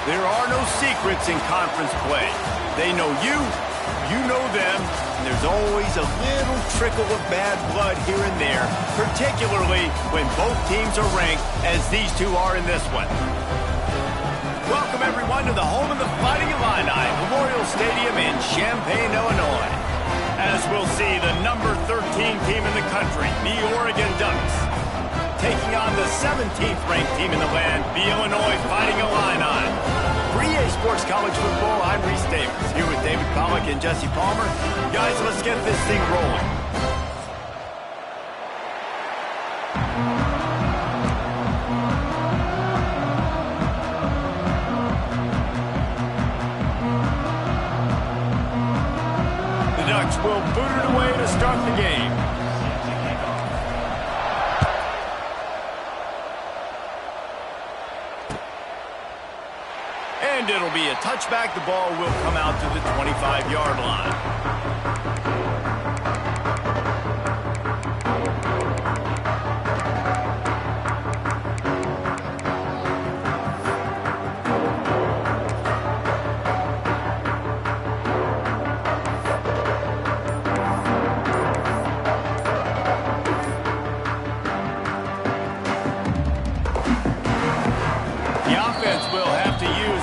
There are no secrets in conference play. They know you, you know them, and there's always a little trickle of bad blood here and there, particularly when both teams are ranked as these two are in this one. Welcome, everyone, to the home of the Fighting Illini, Memorial Stadium in Champaign, Illinois. As we'll see, the number 13 team in the country, the Oregon Ducks, taking on the 17th ranked team in the land, the Illinois Fighting Illini. For EA Sports College Football, I'm Reese Davis, here with David Pollack and Jesse Palmer. Guys, let's get this thing rolling. The Ducks will boot it away to start the game. And it'll be a touchback. The ball will come out to the 25-yard line.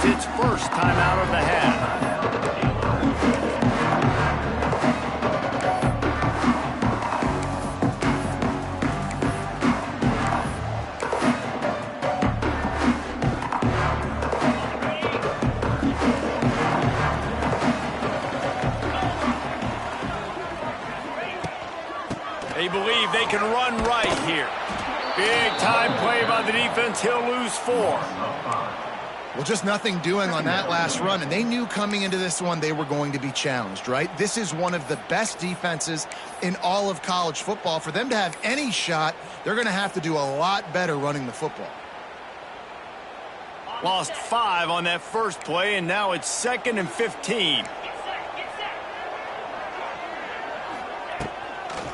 Its first time out of the half. They believe they can run right here. Big time play by the defense. He'll lose 4. Well, just nothing doing on that last run, and they knew coming into this one they were going to be challenged, right? This is one of the best defenses in all of college football. For them to have any shot, they're going to have to do a lot better running the football. Lost 5 on that first play, and now it's 2nd and 15.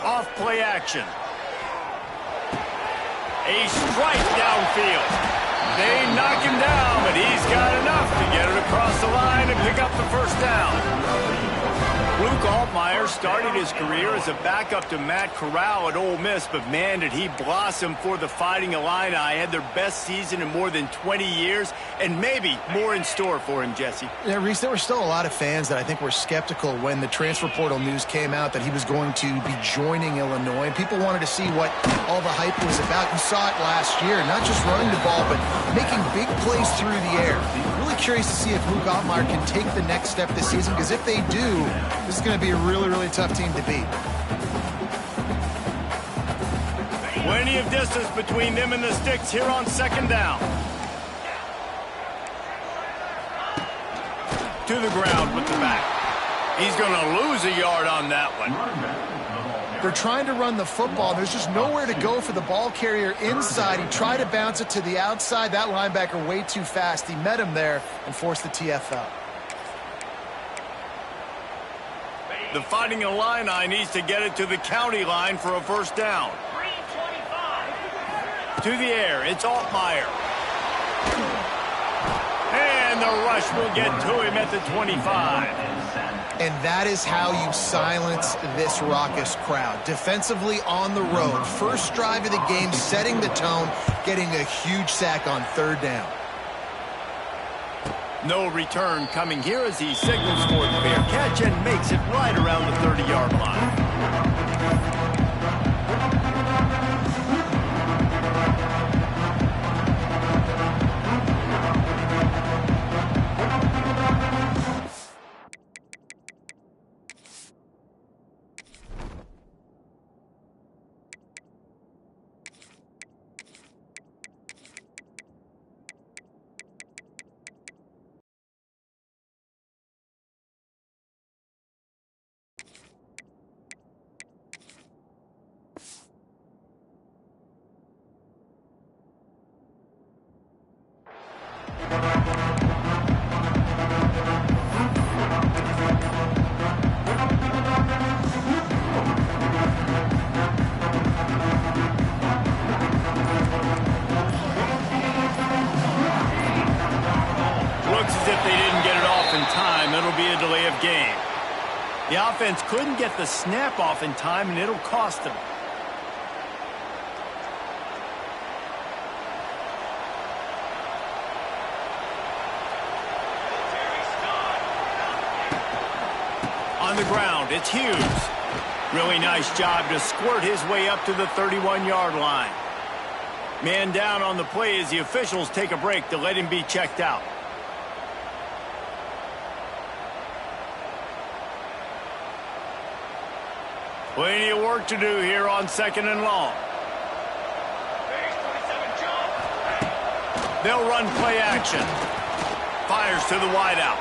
Off play action. A strike downfield. They knock him down, but he's got enough to get it across the line and pick up the first down. Luke Altmaier started his career as a backup to Matt Corral at Ole Miss, but man, did he blossom for the Fighting Illini. Had their best season in more than 20 years, and maybe more in store for him, Jesse. Yeah, Reese, there were still a lot of fans that I think were skeptical when the transfer portal news came out that he was going to be joining Illinois, and people wanted to see what all the hype was about. You saw it last year, not just running the ball, but making big plays through the air. Really curious to see if Luke Altmaier can take the next step this season, because if they do, this is going to be a really, really tough team to beat. Plenty of distance between them and the sticks here on 2nd down. To the ground with the back. He's going to lose a yard on that one. They're trying to run the football. There's just nowhere to go for the ball carrier inside. He tried to bounce it to the outside. That linebacker way too fast. He met him there and forced the TFL. The Fighting Illini needs to get it to the county line for a first down. To the air, it's Altmaier. And the rush will get to him at the 25. And that is how you silence this raucous crowd. Defensively on the road. First drive of the game, setting the tone, getting a huge sack on 3rd down. No return coming here as he signals for the fair catch and makes it right around the 30-yard line. game. The offense couldn't get the snap off in time, and it'll cost them. On the ground, it's Hughes. Really nice job to squirt his way up to the 31-yard line. Man down on the play as the officials take a break to let him be checked out. Plenty of work to do here on 2nd and long. They'll run play action. Fires to the wideout.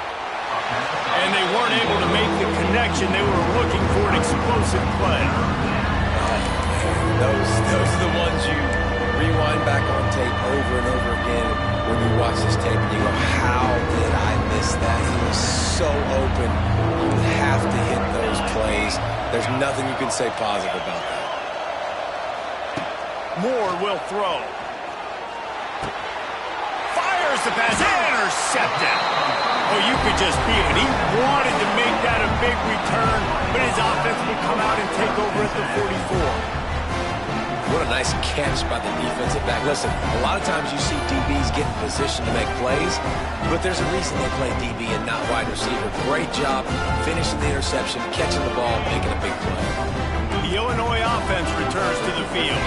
And they weren't able to make the connection. They were looking for an explosive play. Those are the ones you rewind back on tape over and over again when you watch this tape and you go, how did I miss that? He was so open. You have to hit those plays. There's nothing you can say positive about that. Moore will throw. Fires the pass. Intercepted. Oh, you could just feel it. He wanted to make that a big return, but his offense would come out and take over at the 44. What a nice catch by the defensive back. Listen, a lot of times you see DBs get in position to make plays, but there's a reason they play DB and not wide receiver. Great job finishing the interception, catching the ball, making a big play. The Illinois offense returns to the field.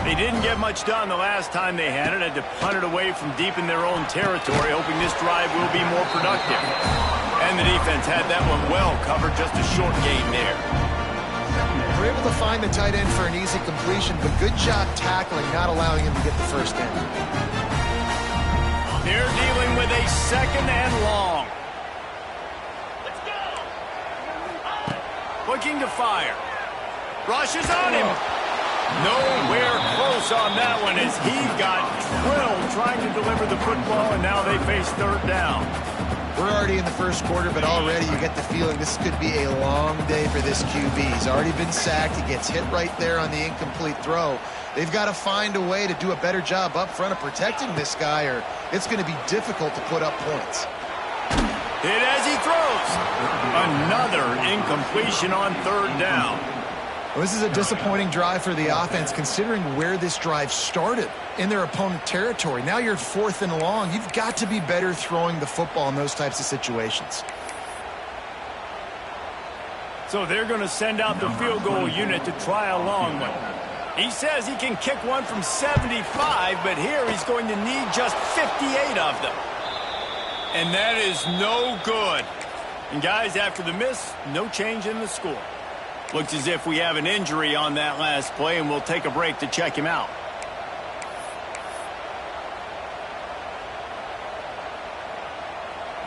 They didn't get much done the last time they had it. Had to punt it away from deep in their own territory, hoping this drive will be more productive. And the defense had that one well covered, just a short gain there. We're able to find the tight end for an easy completion, but good job tackling, not allowing him to get the first down. They're dealing with a 2nd and long. Let's go. Looking to fire. Rushes on him. Nowhere close on that one as he got drilled trying to deliver the football, and now they face 3rd down. We're already in the first quarter, but already you get the feeling this could be a long day for this QB. He's already been sacked. He gets hit right there on the incomplete throw. They've got to find a way to do a better job up front of protecting this guy, or it's going to be difficult to put up points. Hit as he throws. Another incompletion on 3rd down. Well, this is a disappointing drive for the offense, considering where this drive started in their opponent territory. Now you're 4th and long. You've got to be better throwing the football in those types of situations. So they're going to send out the field goal unit to try a long one. He says he can kick one from 75, but here he's going to need just 58 of them. And that is no good. And guys, after the miss, no change in the score. Looks as if we have an injury on that last play, and we'll take a break to check him out.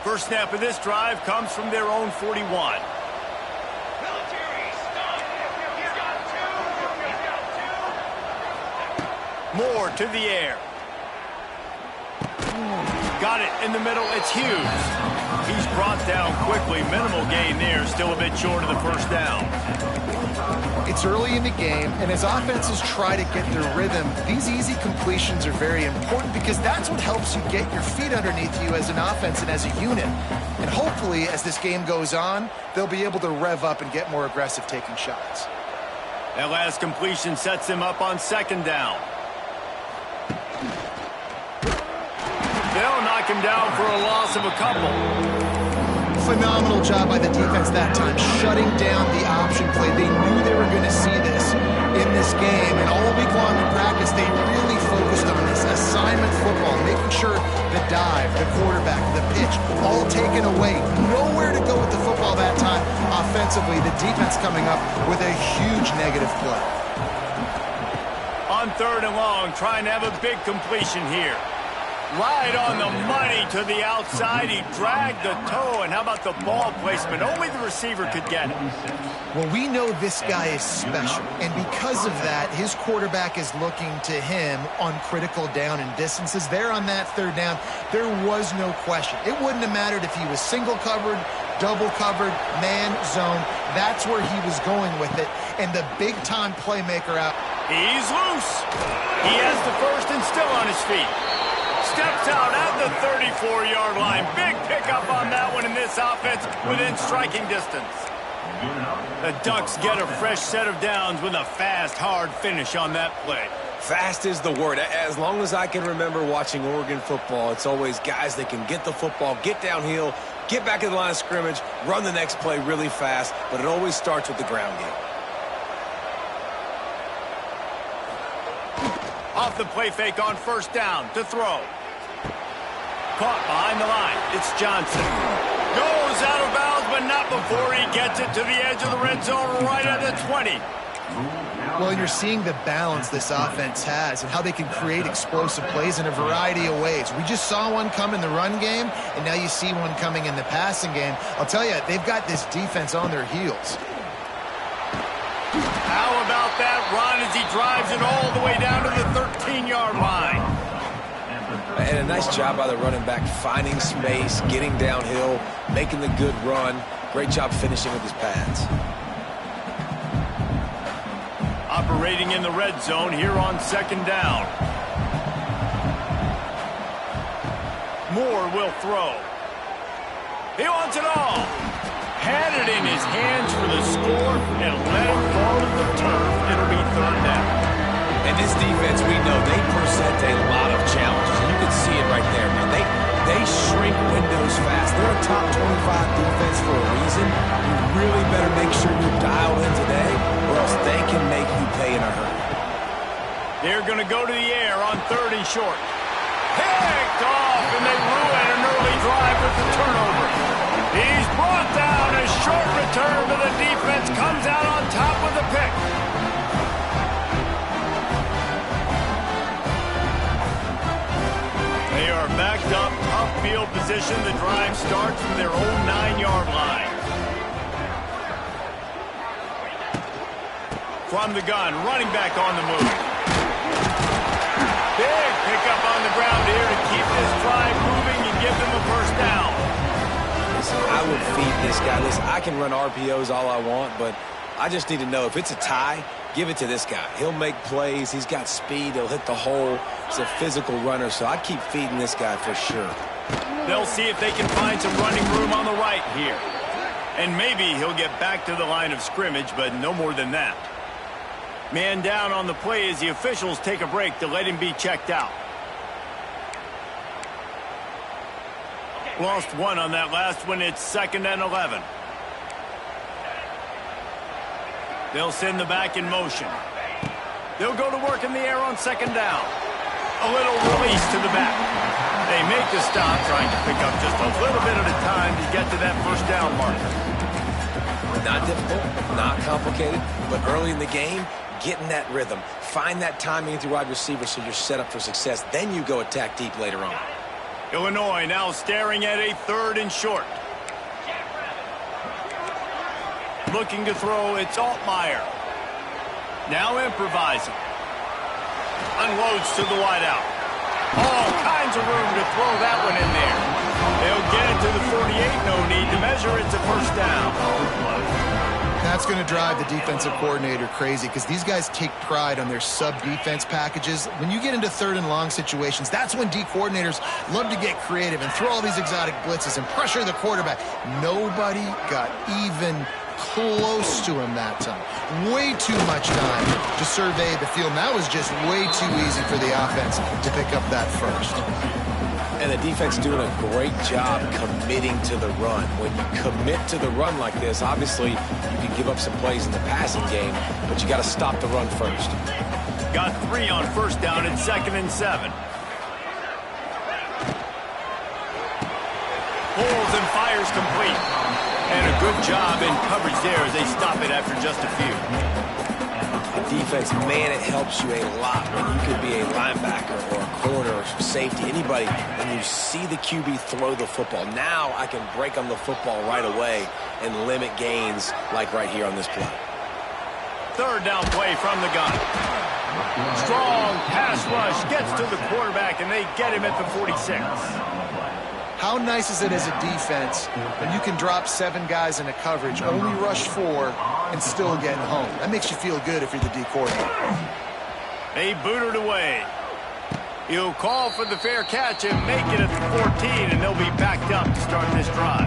First snap of this drive comes from their own 41. Military, stop. He's got two. Moore to the air. Got it in the middle. It's Hughes. He's brought down quickly. Minimal gain there. Still a bit short of the first down. It's early in the game, and as offenses try to get their rhythm, these easy completions are very important because that's what helps you get your feet underneath you as an offense and as a unit. And hopefully, as this game goes on, they'll be able to rev up and get more aggressive taking shots. That last completion sets him up on 2nd down. They'll knock him down for a loss of a couple. Phenomenal job by the defense that time, shutting down the option play. They knew they were going to see this in this game, and all week long in practice, they really focused on this assignment football, making sure the dive, the quarterback, the pitch, all taken away. Nowhere to go with the football that time. Offensively, the defense coming up with a huge negative play. On 3rd and long, trying to have a big completion here. Right on the money to the outside. He dragged the toe, and how about the ball placement? Only the receiver could get it. Well, we know this guy is special, and because of that, his quarterback is looking to him on critical down and distances. There on that 3rd down, there was no question. It wouldn't have mattered if he was single covered, double covered, man, zone. That's where he was going with it, and the big-time playmaker out. He's loose. He has the first and still on his feet. Steps out at the 34-yard line. Big pickup on that one in this offense within striking distance. The Ducks get a fresh set of downs with a fast, hard finish on that play. Fast is the word. As long as I can remember watching Oregon football, it's always guys that can get the football, get downhill, get back in the line of scrimmage, run the next play really fast, but it always starts with the ground game. Off the play fake on first down to throw. Caught behind the line. It's Johnson. Goes out of bounds, but not before he gets it to the edge of the red zone right at the 20. Well, you're seeing the balance this offense has and how they can create explosive plays in a variety of ways. We just saw one come in the run game, and now you see one coming in the passing game. I'll tell you, they've got this defense on their heels. How about that run as he drives it all the way down to the 13-yard line? And a nice job by the running back, finding space, getting downhill, making the good run. Great job finishing with his pads. Operating in the red zone here on second down. Moore will throw. He wants it all. Had it in his hands for the score and let it fall to the turf. It'll be third down. And this defense, we know, they present a lot of challenges. You can see it right there, man. They shrink windows fast. They're a top 25 defense for a reason. You really better make sure you're dialed in today, or else they can make you pay in a hurry. They're going to go to the air on third and short. Picked off, and they ruin an early drive with the turnover. He's brought down. A short return, but the defense comes out on top with the pick. They are backed up, tough field position. The drive starts from their own 9-yard line. From the gun, running back on the move. Big pickup on the ground here to keep this drive moving and give them a first down. Listen, I would feed this guy. Listen, I can run RPOs all I want, but I just need to know if it's a tie, give it to this guy. He'll make plays. He's got speed. He'll hit the hole. He's a physical runner, so I keep feeding this guy for sure. They'll see if they can find some running room on the right here. And maybe he'll get back to the line of scrimmage, but no more than that. Man down on the play as the officials take a break to let him be checked out. Lost one on that last one. It's 2nd and 11. They'll send the back in motion. They'll go to work in the air on second down. A little release to the back. They make the stop, trying to pick up just a little bit at a time to get to that first down marker. Not difficult, not complicated, but early in the game, get in that rhythm. Find that timing with your wide receiver so you're set up for success. Then you go attack deep later on. Illinois now staring at a 3rd and short. Looking to throw, it's Altmaier. Now improvising. Unloads to the wideout. All kinds of room to throw that one in there. They'll get it to the 48. No need to measure. It's a first down. That's going to drive the defensive coordinator crazy because these guys take pride on their sub-defense packages. When you get into 3rd and long situations, that's when D coordinators love to get creative and throw all these exotic blitzes and pressure the quarterback. Nobody got even close to him that time. Way too much time to survey the field. And that was just way too easy for the offense to pick up that first. And the defense doing a great job committing to the run. When you commit to the run like this, obviously you can give up some plays in the passing game, but you got to stop the run first. Got 3 on first down at 2nd and 7. Pulls and fires complete. And a good job in coverage there as they stop it after just a few. Defense, man, it helps you a lot when you could be a linebacker or a corner or safety, anybody, when you see the QB throw the football. Now I can break on the football right away and limit gains like right here on this play. 3rd down play from the gun. Strong pass rush gets to the quarterback, and they get him at the 46. How nice is it as a defense when you can drop 7 guys into coverage, only rush 4, and still get home? That makes you feel good if you're the D coordinator. They boot it away. He'll call for the fair catch and make it at the 14, and they'll be backed up to start this drive.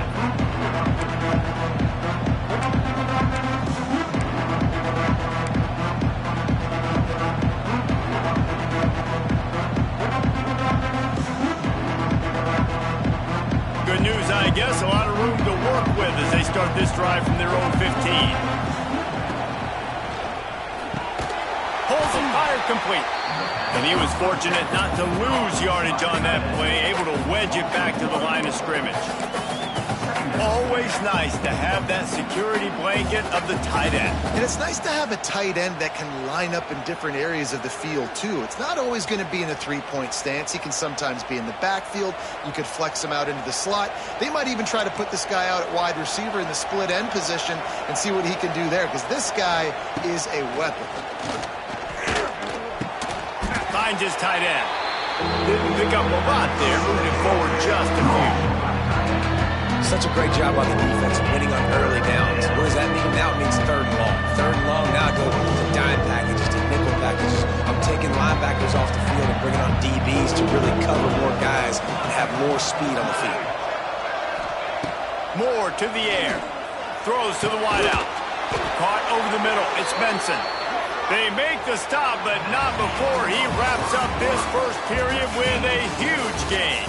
Good news, I guess. A lot of room to work with as they start this drive from their own 15. Pulls and fired complete. And he was fortunate not to lose yardage on that play, able to wedge it back to the line of scrimmage. Always nice to have that security blanket of the tight end. And it's nice to have a tight end that can line up in different areas of the field, too. It's not always going to be in a three-point stance. He can sometimes be in the backfield. You could flex him out into the slot. They might even try to put this guy out at wide receiver in the split end position and see what he can do there, because this guy is a weapon. Finds his tight end. Didn't pick up a lot there, moving it forward just a few. Such a great job by the defense winning on early downs. What does that mean? Now it means third and long. Third and long, now I go to dime packages, to nickel packages. I'm taking linebackers off the field and bringing on DBs to really cover more guys and have more speed on the field. Moore to the air. Throws to the wideout. Caught over the middle. It's Benson. They make the stop, but not before he wraps up this first period with a huge gain.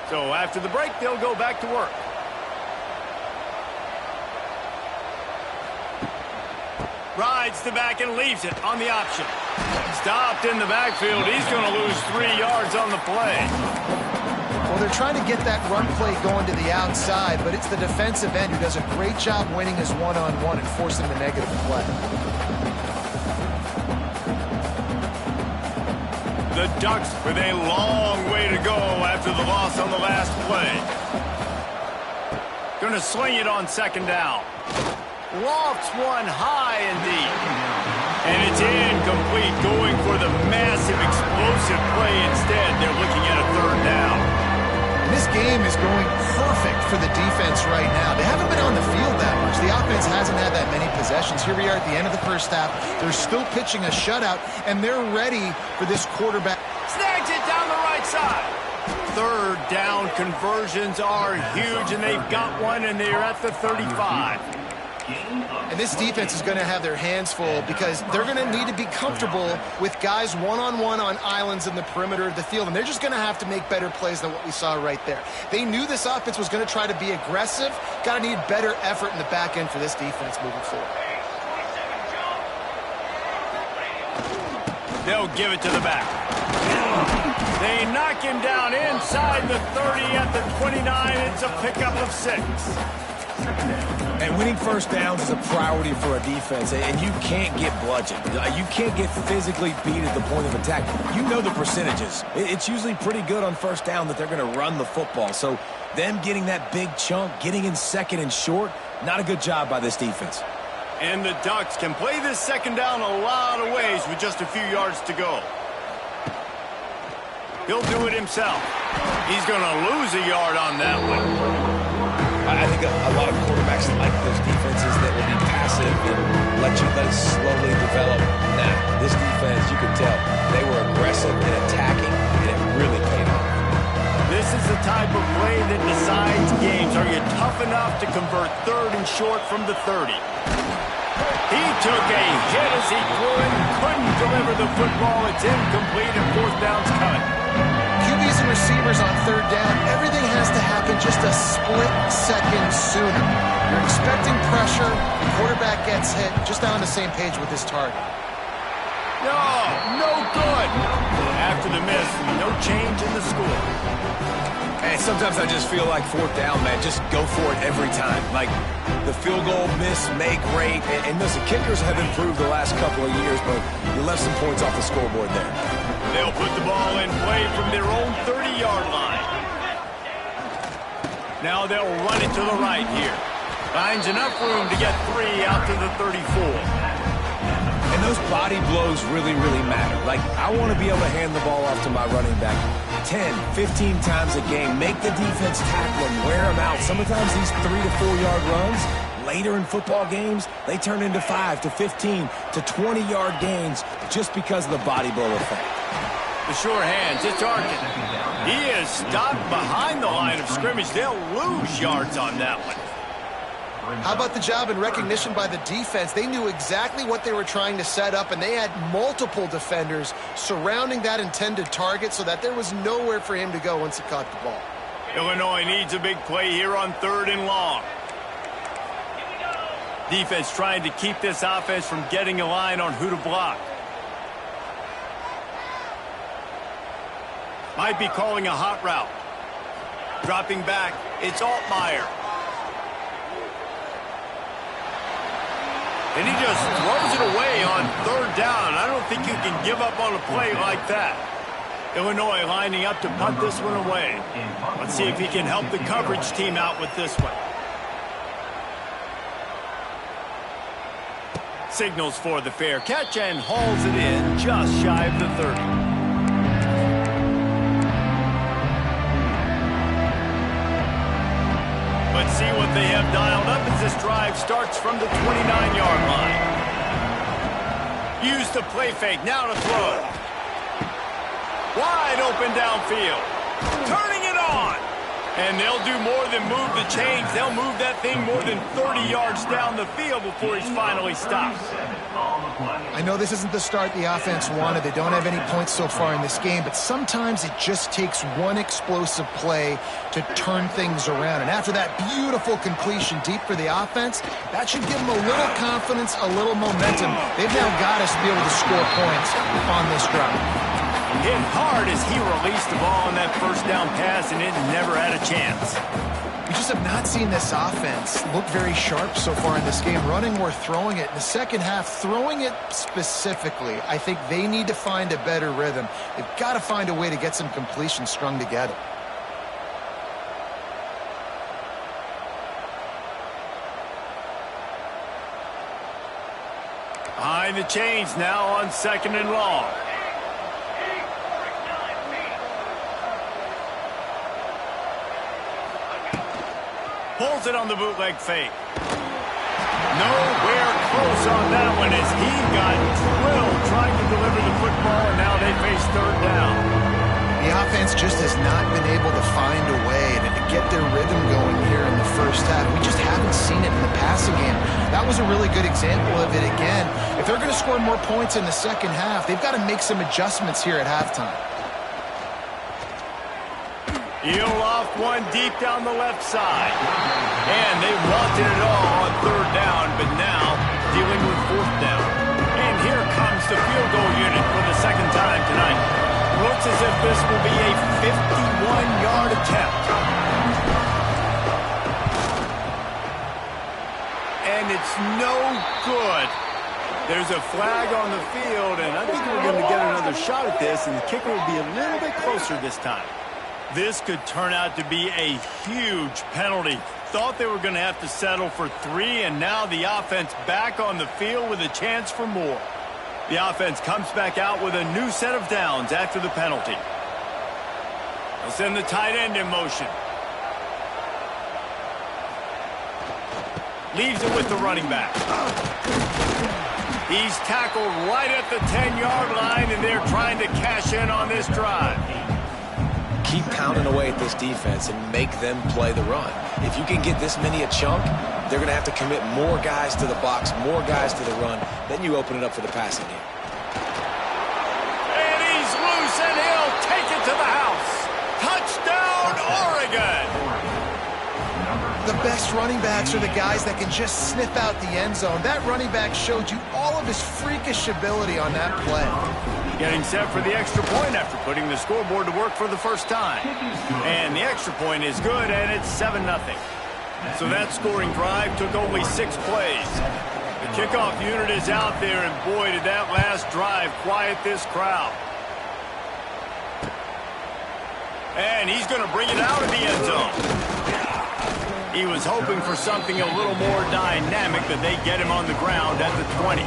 So after the break, they'll go back to work. Rides the back and leaves it on the option. Stopped in the backfield. He's going to lose 3 yards on the play. Well, they're trying to get that run play going to the outside, but it's the defensive end who does a great job winning his one-on-one and forcing the negative play. The Ducks with a long way to go after the loss on the last play. Going to sling it on second down. Lofts one high and deep. And it's incomplete, going for the massive explosive play instead. They're looking at a third down. And this game is going perfect for the defense right now. They haven't been on the field that much. The offense hasn't had that many possessions. Here we are at the end of the first half. They're still pitching a shutout, and they're ready for this quarterback. Snags it down the right side. Third down conversions are huge, and they've got one, and they're at the 35. And this defense is going to have their hands full because they're going to need to be comfortable with guys one-on-one on islands in the perimeter of the field, and they're just going to have to make better plays than what we saw right there. They knew this offense was going to try to be aggressive. Got to need better effort in the back end for this defense moving forward. They'll give it to the back. They knock him down inside the 30 at the 29. It's a pickup of 6. And winning first downs is a priority for a defense, and you can't get bludgeoned. You can't get physically beat at the point of attack. You know the percentages. It's usually pretty good on first down that they're going to run the football. So them getting that big chunk, getting in second and short, not a good job by this defense. And the Ducks can play this second down a lot of ways with just a few yards to go. He'll do it himself. He's going to lose a yard on that one. I think a lot of quarterbacks like those defenses that will be passive and let it slowly develop. Nah, this defense, you could tell, they were aggressive in attacking, and it really paid off. This is the type of play that decides games. Are you tough enough to convert third and short from the 30? He took a hit as he threw it, couldn't deliver the football. It's incomplete, and fourth down's coming. QBs and receivers on third down, everything has to happen just a split second sooner. You're expecting pressure, the quarterback gets hit, just not on the same page with his target. No good. After the miss, no change in the score. And sometimes I just feel like fourth down, man, just go for it every time. Like the field goal miss, make rate, and listen, kickers have improved the last couple of years, but you left some points off the scoreboard there. They'll put the ball in play from their own 30-yard line. Now they'll run it to the right here. Finds enough room to get 3 out to the 34. And those body blows really, really matter. Like, I want to be able to hand the ball off to my running back 10, 15 times a game. Make the defense tackle him, wear him out. Sometimes these 3 to 4 yard runs, later in football games, they turn into 5 to 15 to 20-yard gains just because of the body blow effect. The sure hands, it's Arkin. He is stopped behind the line of scrimmage. They'll lose yards on that one. How about the job and recognition by the defense? They knew exactly what they were trying to set up, and they had multiple defenders surrounding that intended target so that there was nowhere for him to go once he caught the ball. Illinois needs a big play here on 3rd and long. Defense trying to keep this offense from getting a line on who to block. Might be calling a hot route. Dropping back, it's Altmaier. And he just throws it away on 3rd down. I don't think you can give up on a play like that. Illinois lining up to punt this one away. Let's see if he can help the coverage team out with this one. Signals for the fair catch and hauls it in just shy of the 30. Let's see what they have dialed up as this drive starts from the 29-yard line. Use the play fake, now to throw. Wide open downfield. Turning it on. And they'll do more than move the chains. They'll move that thing more than 30 yards down the field before he's finally stopped. I know this isn't the start the offense wanted. They don't have any points so far in this game, but sometimes it just takes one explosive play to turn things around. And after that beautiful completion deep for the offense, that should give them a little confidence, a little momentum. They've now got us to be able to score points on this drive. Hit hard as he released the ball on that 1st down pass, and it never had a chance. We just have not seen this offense look very sharp so far in this game, running or throwing it. In the second half, throwing it specifically, I think they need to find a better rhythm. They've got to find a way to get some completions strung together. Behind the chains now on 2nd and long. Pulls it on the bootleg fake. Nowhere close on that one as he got drilled trying to deliver the football, and now they face 3rd down. The offense just has not been able to find a way to get their rhythm going here in the first half. We just haven't seen it in the passing game. That was a really good example of it again. If they're going to score more points in the second half, they've got to make some adjustments here at halftime. He'll off one deep down the left side. And they wanted it all on 3rd down, but now dealing with 4th down. And here comes the field goal unit for the 2nd time tonight. Looks as if this will be a 51-yard attempt. And it's no good. There's a flag on the field, and I think we're going to get another shot at this, and the kicker will be a little bit closer this time. This could turn out to be a huge penalty. Thought they were going to have to settle for 3, and now the offense back on the field with a chance for more. The offense comes back out with a new set of downs after the penalty. They'll send the tight end in motion. Leaves it with the running back. He's tackled right at the 10-yard line, and they're trying to cash in on this drive. Keep pounding away at this defense and make them play the run. If you can get this many a chunk, they're going to have to commit more guys to the box, more guys to the run. Then you open it up for the passing game. And he's loose, and he'll take it to the house. Touchdown, Oregon! The best running backs are the guys that can just sniff out the end zone. That running back showed you all of his freakish ability on that play. Getting set for the extra point after putting the scoreboard to work for the first time. And the extra point is good, and it's 7-0. So that scoring drive took only 6 plays. The kickoff unit is out there, and boy, did that last drive quiet this crowd. And he's going to bring it out of the end zone. He was hoping for something a little more dynamic, but they get him on the ground at the 20.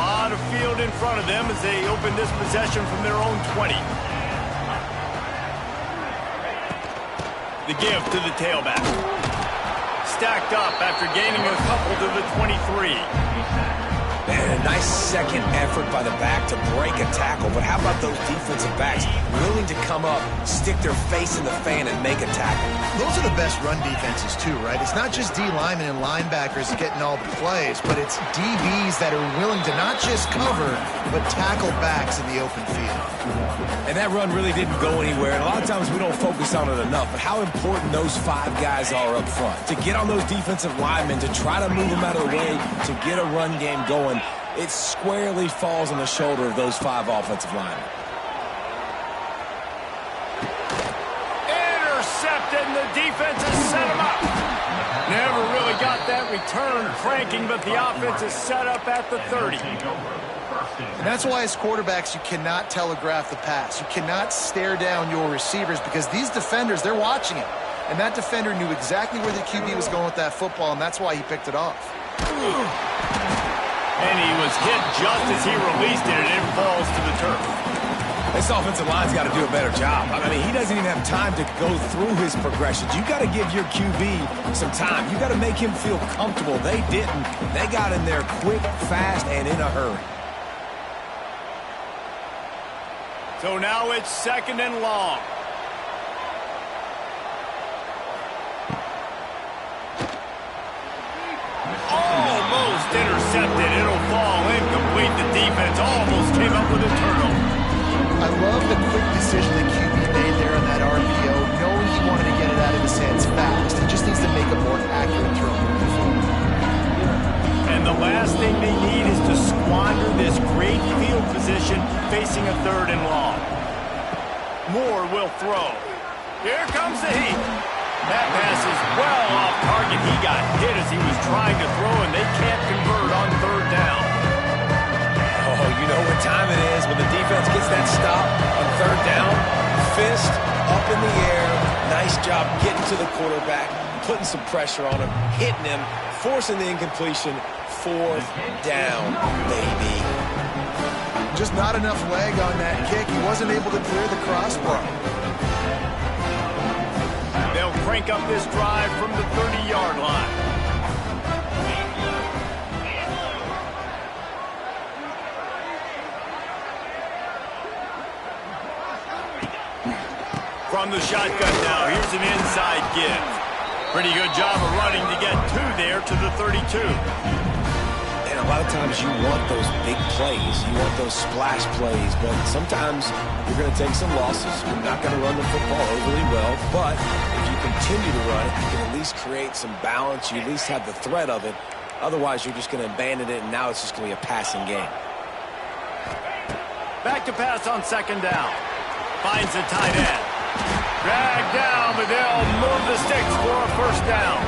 lot of field in front of them as they open this possession from their own 20. The give to the tailback. Stacked up after gaining a couple to the 23. Man, a nice second effort by the back to break a tackle. But how about those defensive backs willing to come up, stick their face in the fan, and make a tackle? Those are the best run defenses, too, right? It's not just D linemen and linebackers getting all the plays, but it's DBs that are willing to not just cover, but tackle backs in the open field. And that run really didn't go anywhere. And a lot of times we don't focus on it enough. But how important those 5 guys are up front. To get on those defensive linemen, to try to move them out of the way, to get a run game going, it squarely falls on the shoulder of those 5 offensive linemen. Intercepted, and the defense has set him up. Never really got that return cranking, but the offense is set up at the 30. And that's why as quarterbacks you cannot telegraph the pass. You cannot stare down your receivers because these defenders, they're watching it. And that defender knew exactly where the QB was going with that football, and that's why he picked it off. And he was hit just as he released it, and it falls to the turf. This offensive line's got to do a better job. I mean, he doesn't even have time to go through his progressions. You got to give your QB some time. You got to make him feel comfortable. They didn't. They got in there quick, fast, and in a hurry. So now it's 2nd and long. Almost intercepted. It'll fall incomplete. The defense almost came up with a turnover. I love the quick decision that QB made there on that RPO, knowing he wanted to get it out of his hands fast. He just needs to make a more accurate throw moving forward. And the last thing they need is to squander this great field position facing a 3rd and long. Moore will throw. Here comes the heat. That pass is well off target. He got hit as he was trying to throw, and they can't convert on 3rd down. Oh, you know what time it is when the defense gets that stop on 3rd down. Fist up in the air. Nice job getting to the quarterback, putting some pressure on him, hitting him, forcing the incompletion. 4th down, baby. Just not enough leg on that kick. He wasn't able to clear the crossbar. They'll crank up this drive from the 30-yard line. From the shotgun now, here's an inside give. Pretty good job of running to get 2 there to the 32. And a lot of times you want those big plays. You want those splash plays. But sometimes you're going to take some losses. You're not going to run the football overly well. But if you continue to run it, you can at least create some balance. You at least have the threat of it. Otherwise, you're just going to abandon it, and now it's just going to be a passing game. Back to pass on 2nd down. Finds the tight end. Dragged down, but they'll move the sticks for a 1st down.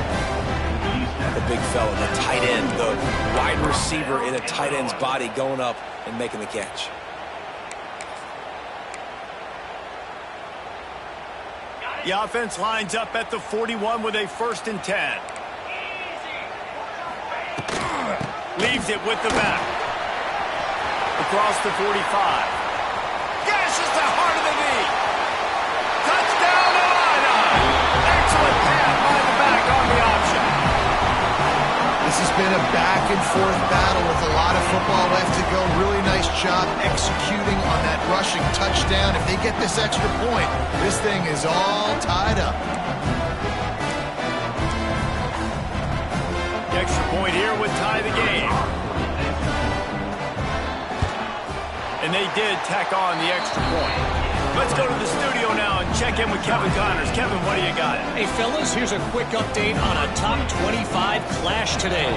The big fella, the tight end, the wide receiver in a tight end's body going up and making the catch. The offense lines up at the 41 with a 1st and 10. Leaves it with the back. Across the 45. Gashes the heart of the knee. Touchdown, Ncaa! Excellent pass by the back on the option. This has been a back-and-forth battle with a lot of football left to go. Really nice job executing on that rushing touchdown. If they get this extra point, this thing is all tied up. The extra point here would tie the game. And they did tack on the extra point. Let's go to the studio now and check in with Kevin Connors. Kevin, what do you got? Hey, fellas, here's a quick update on a top 25 clash today.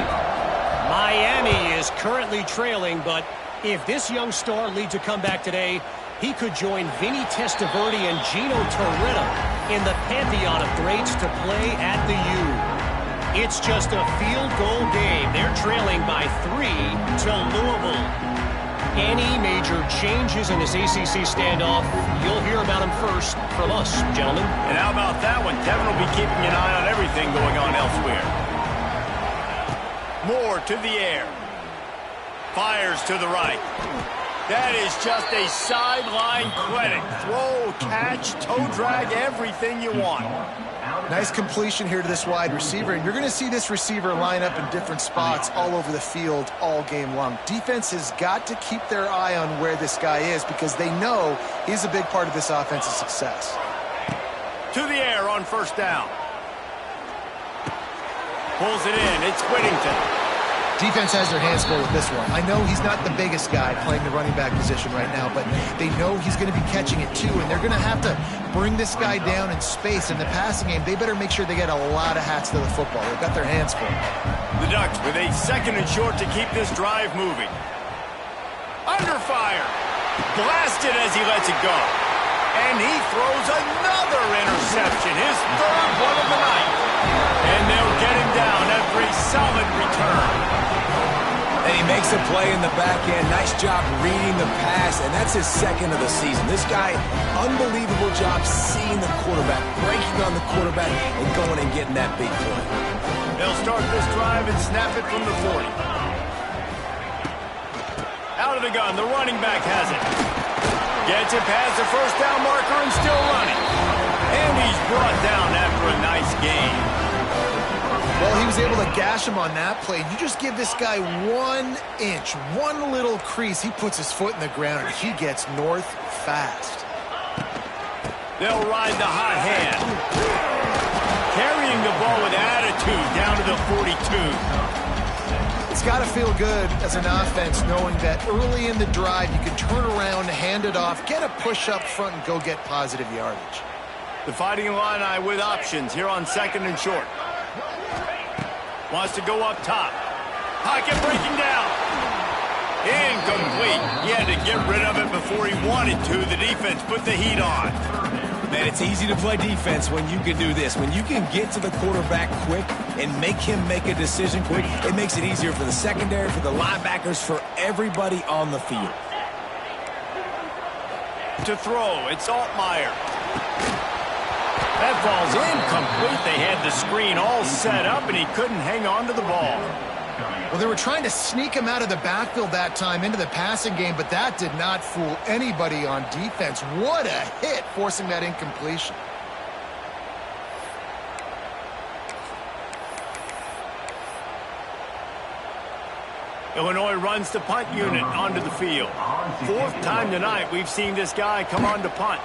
Miami is currently trailing, but if this young star leads a comeback today, he could join Vinny Testaverde and Gino Torretta in the pantheon of greats to play at the U. It's just a field goal game. They're trailing by 3 to Louisville. Any major changes in this ACC standoff, you'll hear about them first from us, gentlemen. And how about that one? Kevin will be keeping an eye on everything going on elsewhere. Moore to the air. Fires to the right. That is just a sideline clinic. Throw, catch, toe drag, everything you want. Nice completion here to this wide receiver, and you're going to see this receiver line up in different spots all over the field all game long. Defense has got to keep their eye on where this guy is because they know he's a big part of this offense's success. To the air on first down. Pulls it in. It's Whittington. Defense has their hands full with this one. I know he's not the biggest guy playing the running back position right now, but they know he's going to be catching it too, and they're going to have to bring this guy down in space. In the passing game, they better make sure they get a lot of hats to the football. They've got their hands full. The Ducks with a 2nd and short to keep this drive moving. Under fire. Blasted as he lets it go. And he throws another interception, his 3rd one of the night. And they'll get him down after a solid return. And he makes a play in the back end. Nice job reading the pass, and that's his 2nd of the season. This guy, unbelievable job seeing the quarterback, breaking on the quarterback, and going and getting that big play. They'll start this drive and snap it from the 40. Out of the gun, the running back has it. Gets it past the first down marker and still running. And he's brought down after a nice gain. Well, he was able to gash him on that play. You just give this guy 1 inch, one little crease. He puts his foot in the ground, and he gets north fast. They'll ride the hot hand. Carrying the ball with attitude down to the 42. It's got to feel good as an offense knowing that early in the drive you can turn around, hand it off, get a push up front, and go get positive yardage. The Fighting Illini with options here on 2nd and short. Wants to go up top. Pocket breaking down. Incomplete. He had to get rid of it before he wanted to. The defense put the heat on. Man, it's easy to play defense when you can do this. When you can get to the quarterback quick and make him make a decision quick, it makes it easier for the secondary, for the linebackers, for everybody on the field. To throw, it's Altmaier. That ball's incomplete. They had the screen all set up, and he couldn't hang on to the ball. Well, they were trying to sneak him out of the backfield that time into the passing game, but that did not fool anybody on defense. What a hit, forcing that incompletion. Illinois runs the punt unit onto the field. 4th time tonight we've seen this guy come on to punt.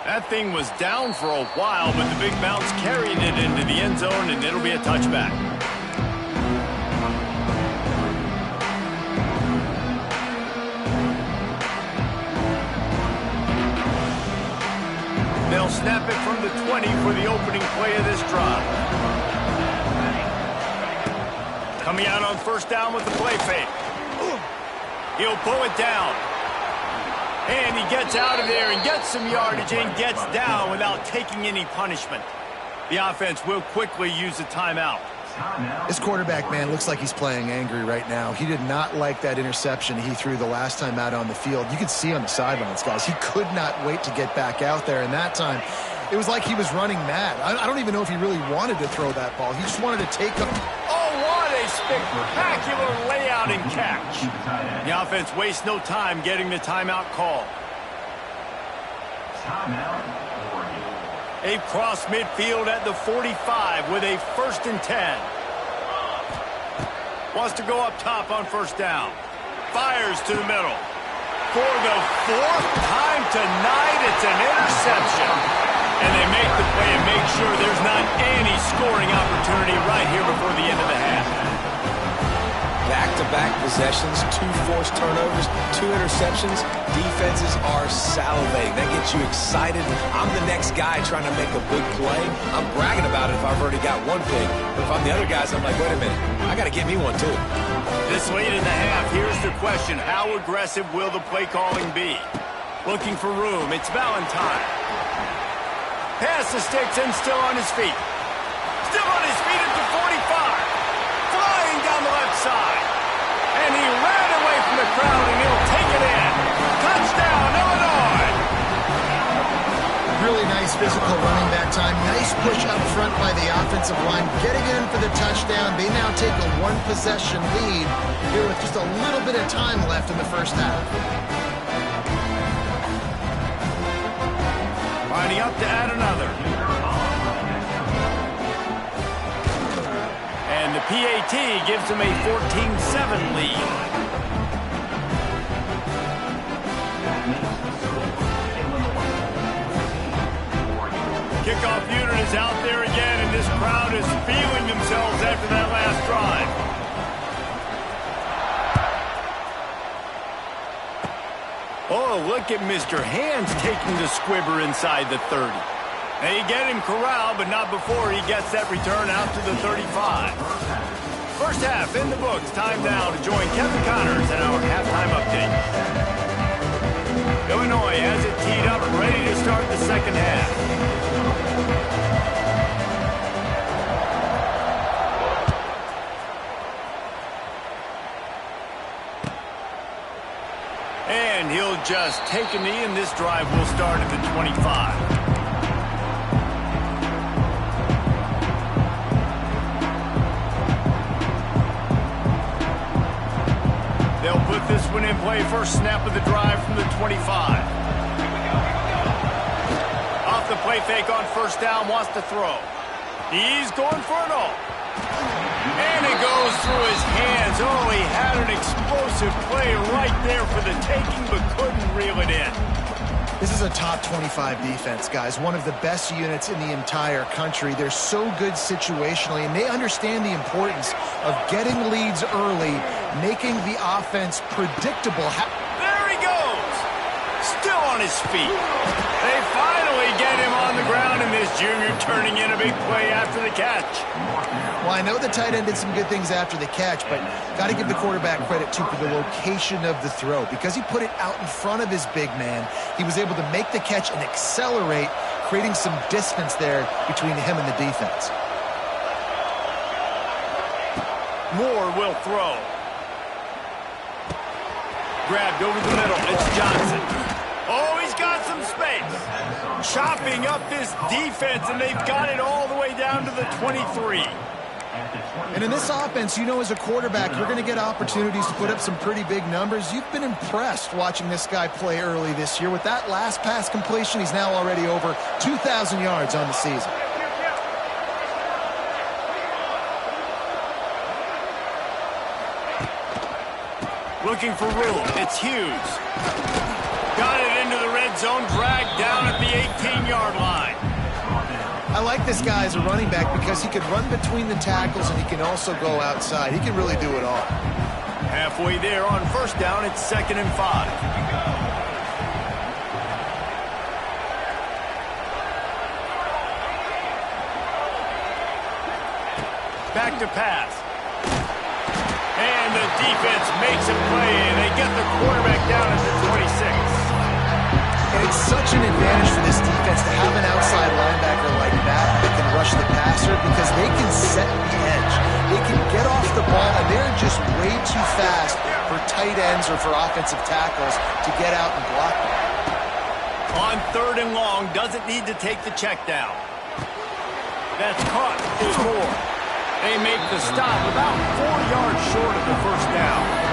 That thing was down for a while, but the big bounce carried it into the end zone, and it'll be a touchback. They'll snap it from the 20 for the opening play of this drive. Coming out on first down with the play fake. He'll pull it down. And he gets out of there and gets some yardage and gets down without taking any punishment. The offense will quickly use a timeout. This quarterback, man, looks like he's playing angry right now. He did not like that interception he threw the last time out on the field. You could see on the sidelines, guys, he could not wait to get back out there. And that time, it was like he was running mad. I don't even know if he really wanted to throw that ball. He just wanted to take him. Oh, what a spectacular layout and catch. The offense wastes no time getting the timeout call. They've crossed midfield at the 45 with a 1st and 10. Wants to go up top on first down. Fires to the middle. For the 4th time tonight, it's an interception. And they make the play and make sure there's not any scoring opportunity right here before the end of the half. Back-to-back possessions, 2 forced turnovers, 2 interceptions. Defenses are salivating. That gets you excited. I'm the next guy trying to make a big play. I'm bragging about it if I've already got one pick. But if I'm the other guys, I'm like, wait a minute, I got to get me one too. This late in the half, here's the question. How aggressive will the play calling be? Looking for room. It's Valentine. Pass the sticks and still on his feet. Still on his feet at the 45. Flying down the left side. And he ran away from the crowd, and he'll take it in. Touchdown, Illinois! Really nice physical running back time. Nice push up front by the offensive line. Getting in for the touchdown. They now take a one-possession lead here with just a little bit of time left in the first half. Lining up to add another. And the PAT gives them a 14-7 lead. Kickoff unit is out there again, and this crowd is feeling themselves after that last drive. Oh, look at Mr. Hands taking the squibber inside the 30. They get him corralled, but not before he gets that return out to the 35. First half in the books. Time now to join Kevin Connors in our halftime update. Illinois has it teed up, ready to start the second half. And he'll just take a knee, and this drive will start at the 25. They'll put this one in play. First snap of the drive from the 25. Off the play fake on first down, wants to throw. He's going for it all. And it goes through his hands. Oh, he had an explosive play right there for the taking, but couldn't reel it in. This is a top 25 defense, guys. One of the best units in the entire country. They're so good situationally, and they understand the importance of getting leads early, making the offense predictable. There he goes. Still on his feet. They finally get him on the ground, and this junior turning in a big play after the catch. Well, I know the tight end did some good things after the catch, but got to give the quarterback credit, too, for the location of the throw. Because he put it out in front of his big man, he was able to make the catch and accelerate, creating some distance there between him and the defense. Moore will throw. Grabbed over the middle. It's Johnson. Oh, he's got some space. Chopping up this defense, and they've got it all the way down to the 23. And in this offense, you know, as a quarterback, you're going to get opportunities to put up some pretty big numbers. You've been impressed watching this guy play early this year. With that last pass completion, he's now already over 2,000 yards on the season. Looking for room. It's Hughes. Got it into the red zone, dragged down at the 18-yard line. I like this guy as a running back because he can run between the tackles and he can also go outside. He can really do it all. Halfway there on first down, it's 2nd and 5. Back to pass. And the defense makes a play, and they get the quarterback down at the 26. And it's such an advantage for this defense to have an outside linebacker like that can rush the passer because they can set the edge. They can get off the ball, and they're just way too fast for tight ends or for offensive tackles to get out and block them. On 3rd and long, doesn't need to take the check down. That's caught. There's more. They make the stop about 4 yards short of the first down.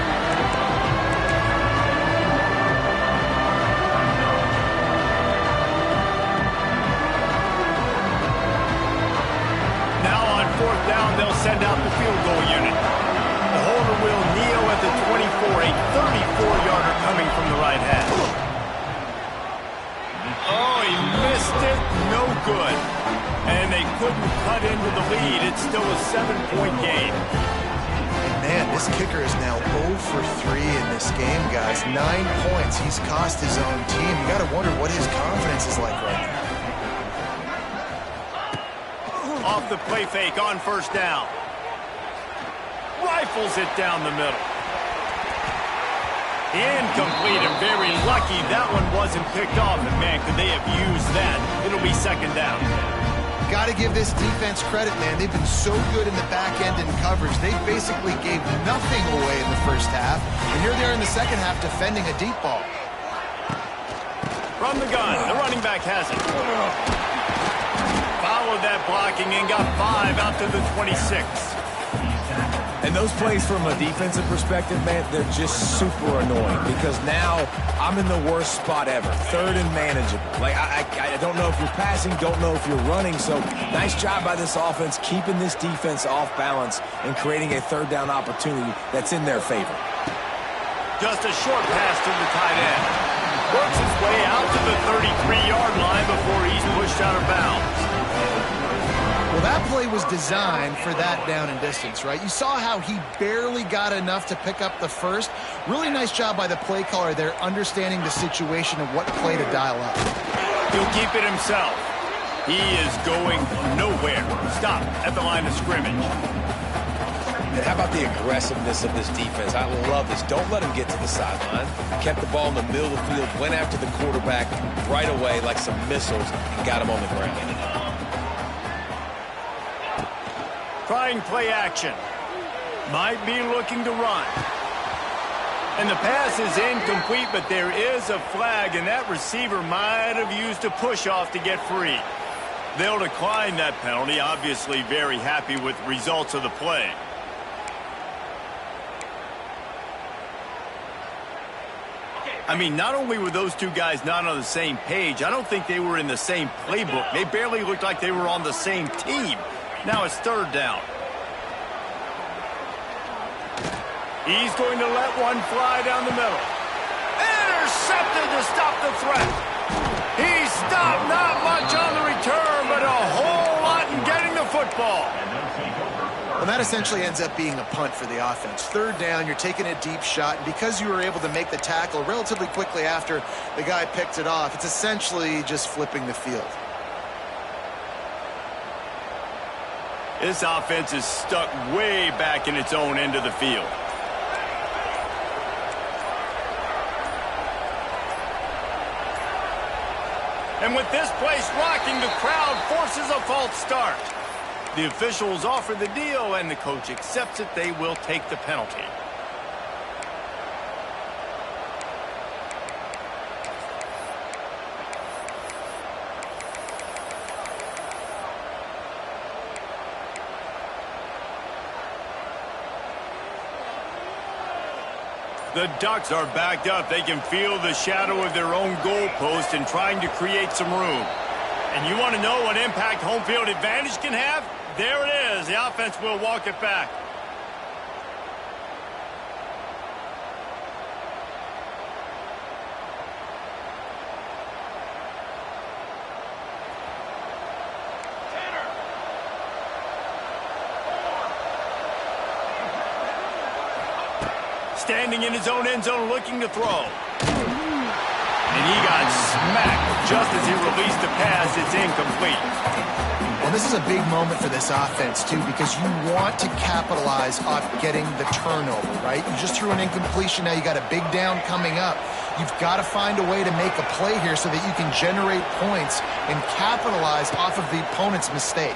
Fourth down, they'll send out the field goal unit. The holder will kneel at the 24, a 34-yarder coming from the right half. Oh, he missed it. No good. And they couldn't cut into the lead. It's still a 7-point game. Man, this kicker is now 0 for 3 in this game, guys. 9 points. He's cost his own team. You got to wonder what his confidence is like right now. Off the play fake on first down. Rifles it down the middle. Incomplete, and very lucky that one wasn't picked off. And man, could they have used that? It'll be 2nd down. Got to give this defense credit, man. They've been so good in the back end and coverage. They basically gave nothing away in the first half. And you're there in the second half defending a deep ball. From the gun, the running back has it. followed that blocking and got 5 out to the 26. And those plays from a defensive perspective, man, they're just super annoying because now I'm in the worst spot ever, third and manageable. Like, I don't know if you're passing, don't know if you're running, so nice job by this offense keeping this defense off balance and creating a third down opportunity that's in their favor. Just a short pass to the tight end. Works his way out to the 33-yard line before he's pushed out of bounds. Well, that play was designed for that down and distance, right? You saw how he barely got enough to pick up the first. Really nice job by the play caller there, understanding the situation of what play to dial up. He'll keep it himself. He is going nowhere. Stop at the line of scrimmage. And how about the aggressiveness of this defense? I love this. Don't let him get to the sideline. Kept the ball in the middle of the field, went after the quarterback right away like some missiles, and got him on the ground. Trying play action. Might be looking to run. And the pass is incomplete, but there is a flag, and that receiver might have used a push-off to get free. They'll decline that penalty, obviously very happy with the results of the play. I mean, not only were those two guys not on the same page, I don't think they were in the same playbook. They barely looked like they were on the same team. Now it's third down. He's going to let one fly down the middle. Intercepted to stop the threat. He stopped, not much on the return, but a whole lot in getting the football. Well, that essentially ends up being a punt for the offense. Third down, you're taking a deep shot, and because you were able to make the tackle relatively quickly after the guy picked it off, it's essentially just flipping the field. This offense is stuck way back in its own end of the field. And with this place rocking, the crowd forces a false start. The officials offer the deal, and the coach accepts it. They will take the penalty. The Ducks are backed up. They can feel the shadow of their own goalpost and trying to create some room. And you want to know what impact home field advantage can have? There it is. The offense will walk it back. Standing in his own end zone looking to throw. And he got smacked just as he released the pass. It's incomplete. Well, this is a big moment for this offense, too, because you want to capitalize off getting the turnover, right? You just threw an incompletion. Now you got a big down coming up. You've got to find a way to make a play here so that you can generate points and capitalize off of the opponent's mistake.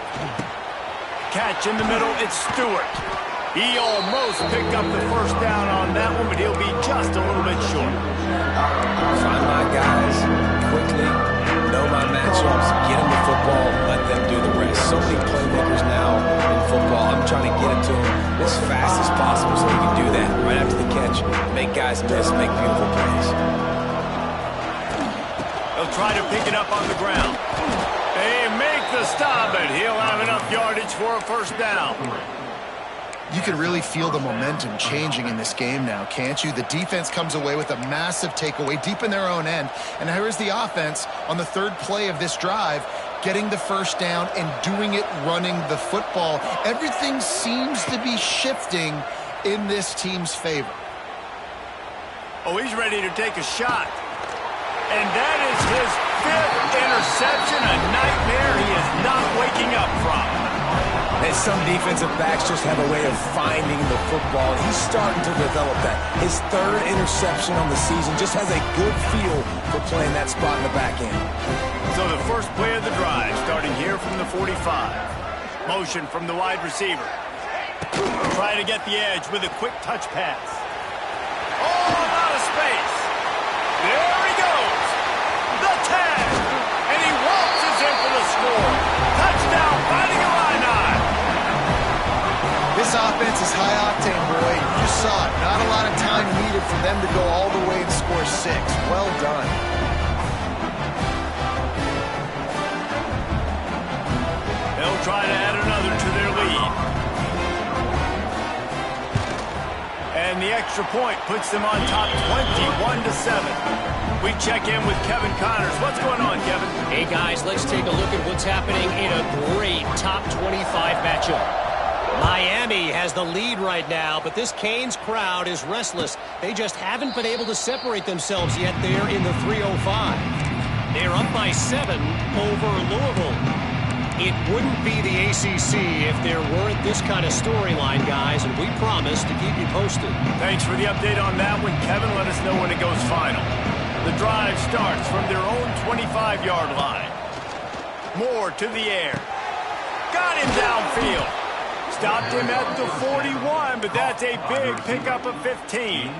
Catch in the middle. It's Stewart. He almost picked up the first down on that one, but he'll be just a little bit short. Find my guys quickly, know my matchups, get them the football, let them do the rest. So many playmakers now in football. I'm trying to get it to them as fast as possible so they can do that right after the catch, make guys miss, make beautiful plays. They'll try to pick it up on the ground. They make the stop, but he'll have enough yardage for a first down. You can really feel the momentum changing in this game now, can't you? The defense comes away with a massive takeaway deep in their own end. And here's the offense on the third play of this drive, getting the first down and doing it running the football. Everything seems to be shifting in this team's favor. Oh, he's ready to take a shot. And that is his 5th interception, a nightmare he is not waking up from. And some defensive backs just have a way of finding the football. He's starting to develop that. His 3rd interception on the season just has a good feel for playing that spot in the back end. So the first play of the drive, starting here from the 45. Motion from the wide receiver. Trying to get the edge with a quick touch pass. Oh, out of space. There he goes. The tag. And he waltzes in for the score. Touchdown. offense is high octane, boy. You just saw it. Not a lot of time needed for them to go all the way and score 6. Well done. They'll try to add another to their lead. And the extra point puts them on top 21-7. We check in with Kevin Connors. What's going on, Kevin? Hey, guys, let's take a look at what's happening in a great top 25 matchup. Miami has the lead right now, but this Canes crowd is restless. They just haven't been able to separate themselves yet there in the 305. They're up by 7 over Louisville. It wouldn't be the ACC if there weren't this kind of storyline, guys, and we promise to keep you posted. Thanks for the update on that one, Kevin. Let us know when it goes final. The drive starts from their own 25-yard line. Moore to the air. Got him downfield. Stopped him at the 41, but that's a big pickup of 15.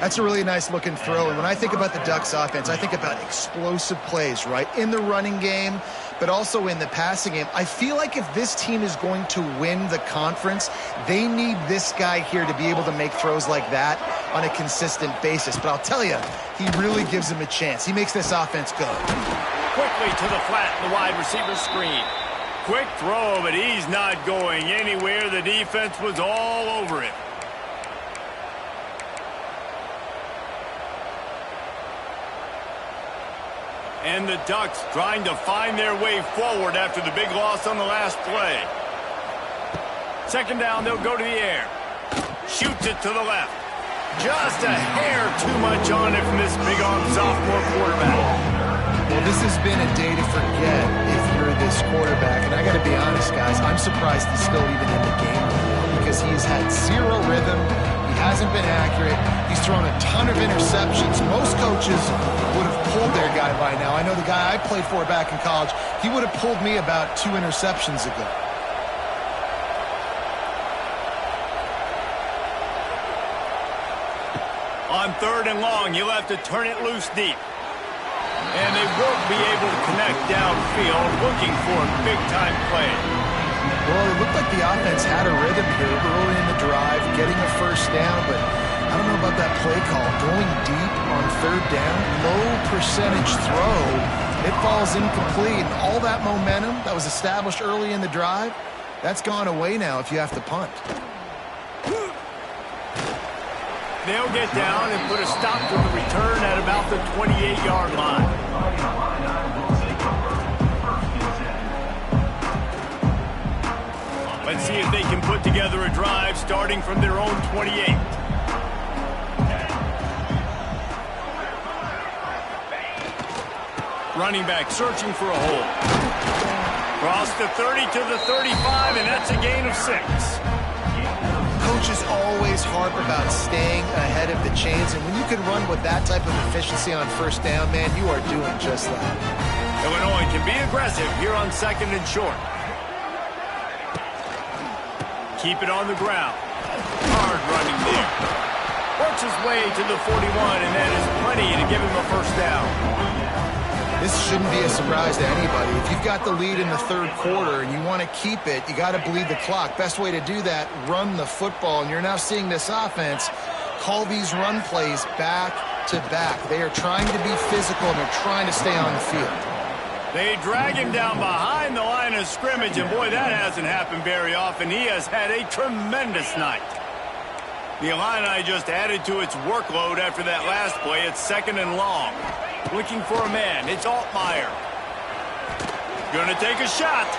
That's a really nice looking throw. And when I think about the Ducks offense, I think about explosive plays, right? In the running game, but also in the passing game. I feel like if this team is going to win the conference, they need this guy here to be able to make throws like that on a consistent basis. But I'll tell you, he really gives them a chance. He makes this offense go. Quickly to the flat in the wide receiver screen. Quick throw, but he's not going anywhere. The defense was all over it. And the Ducks trying to find their way forward after the big loss on the last play. Second down, they'll go to the air. Shoots it to the left. Just a hair too much on it from this big-armed sophomore quarterback. Well, this has been a day to forget if you're this quarterback. And I got to be honest, guys, I'm surprised he's still even in the game right now because he's had zero rhythm. He hasn't been accurate. He's thrown a ton of interceptions. Most coaches would have pulled their guy by now. I know the guy I played for back in college, he would have pulled me about 2 interceptions ago. On 3rd and long, you'll have to turn it loose deep. And they won't be able to connect downfield, looking for a big-time play. Well, it looked like the offense had a rhythm here early in the drive, getting a first down, but I don't know about that play call. Going deep on 3rd down, low percentage throw, it falls incomplete. And all that momentum that was established early in the drive, that's gone away now if you have to punt. They'll get down and put a stop to the return at about the 28-yard line. Let's see if they can put together a drive starting from their own 28. Running back searching for a hole. Cross the 30 to the 35, and that's a gain of 6. Coaches always harp about staying ahead of the chains, and when you can run with that type of efficiency on 1st down, man, you are doing just that. Illinois can be aggressive here on 2nd and short. Keep it on the ground. Hard running there. Works his way to the 41, and that is plenty to give him a 1st down. This shouldn't be a surprise to anybody. If you've got the lead in the 3rd quarter and you want to keep it, you got to bleed the clock. Best way to do that, run the football. And you're now seeing this offense call these run plays back to back. They are trying to be physical and they're trying to stay on the field. They drag him down behind the line of scrimmage, and boy, that hasn't happened very often. He has had a tremendous night. The Illini just added to its workload after that last play. It's 2nd and long. Looking for a man. It's Altmaier. Going to take a shot.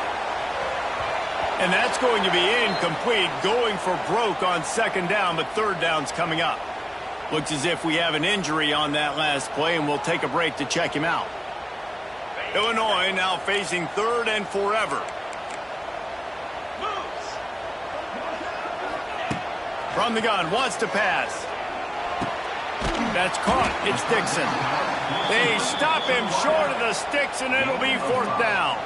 And that's going to be incomplete. Going for broke on 2nd down, but 3rd down's coming up. Looks as if we have an injury on that last play, and we'll take a break to check him out. Illinois now facing 3rd and forever. From the gun, wants to pass. That's caught. It's Dixon. They stop him short of the sticks, and it'll be 4th down.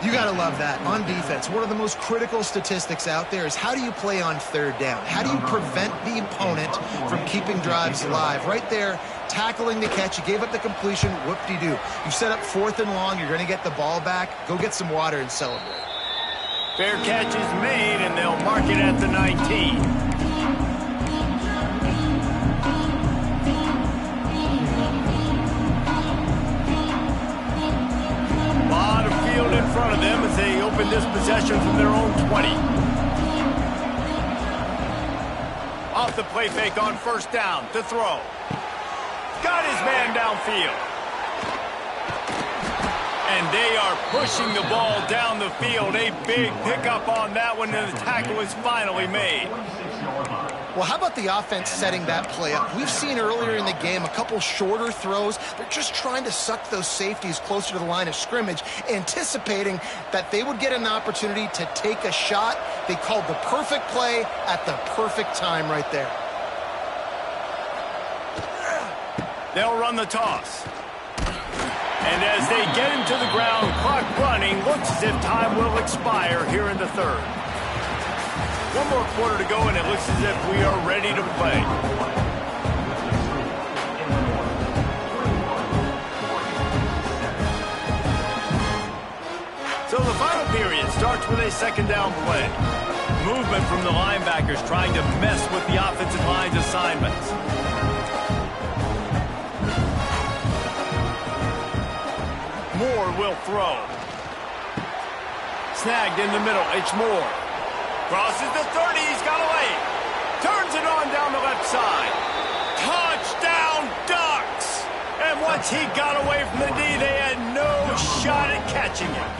You got to love that. On defense, one of the most critical statistics out there is how do you play on 3rd down? How do you prevent the opponent from keeping drives alive? Right there, tackling the catch. You gave up the completion. Whoop-de-doo. You set up 4th and long. You're going to get the ball back. Go get some water and celebrate. Fair catch is made, and they'll mark it at the 19. A lot of field in front of them as they open this possession from their own 20. Off the play fake on first down to throw. Got his man downfield. And they are pushing the ball down the field. A big pickup on that one, and the tackle is finally made. Well, how about the offense setting that play up? We've seen earlier in the game a couple shorter throws. They're just trying to suck those safeties closer to the line of scrimmage, anticipating that they would get an opportunity to take a shot. They called the perfect play at the perfect time right there. They'll run the toss. And as they get him to the ground, clock running, looks as if time will expire here in the third. One more quarter to go, and it looks as if we are ready to play. So the final period starts with a second down play. Movement from the linebackers trying to mess with the offensive line's assignments. Moore will throw. Snagged in the middle. It's Moore. Crosses the 30. He's got away. Turns it on down the left side. Touchdown, Ducks! And once he got away from the D, they had no shot at catching him.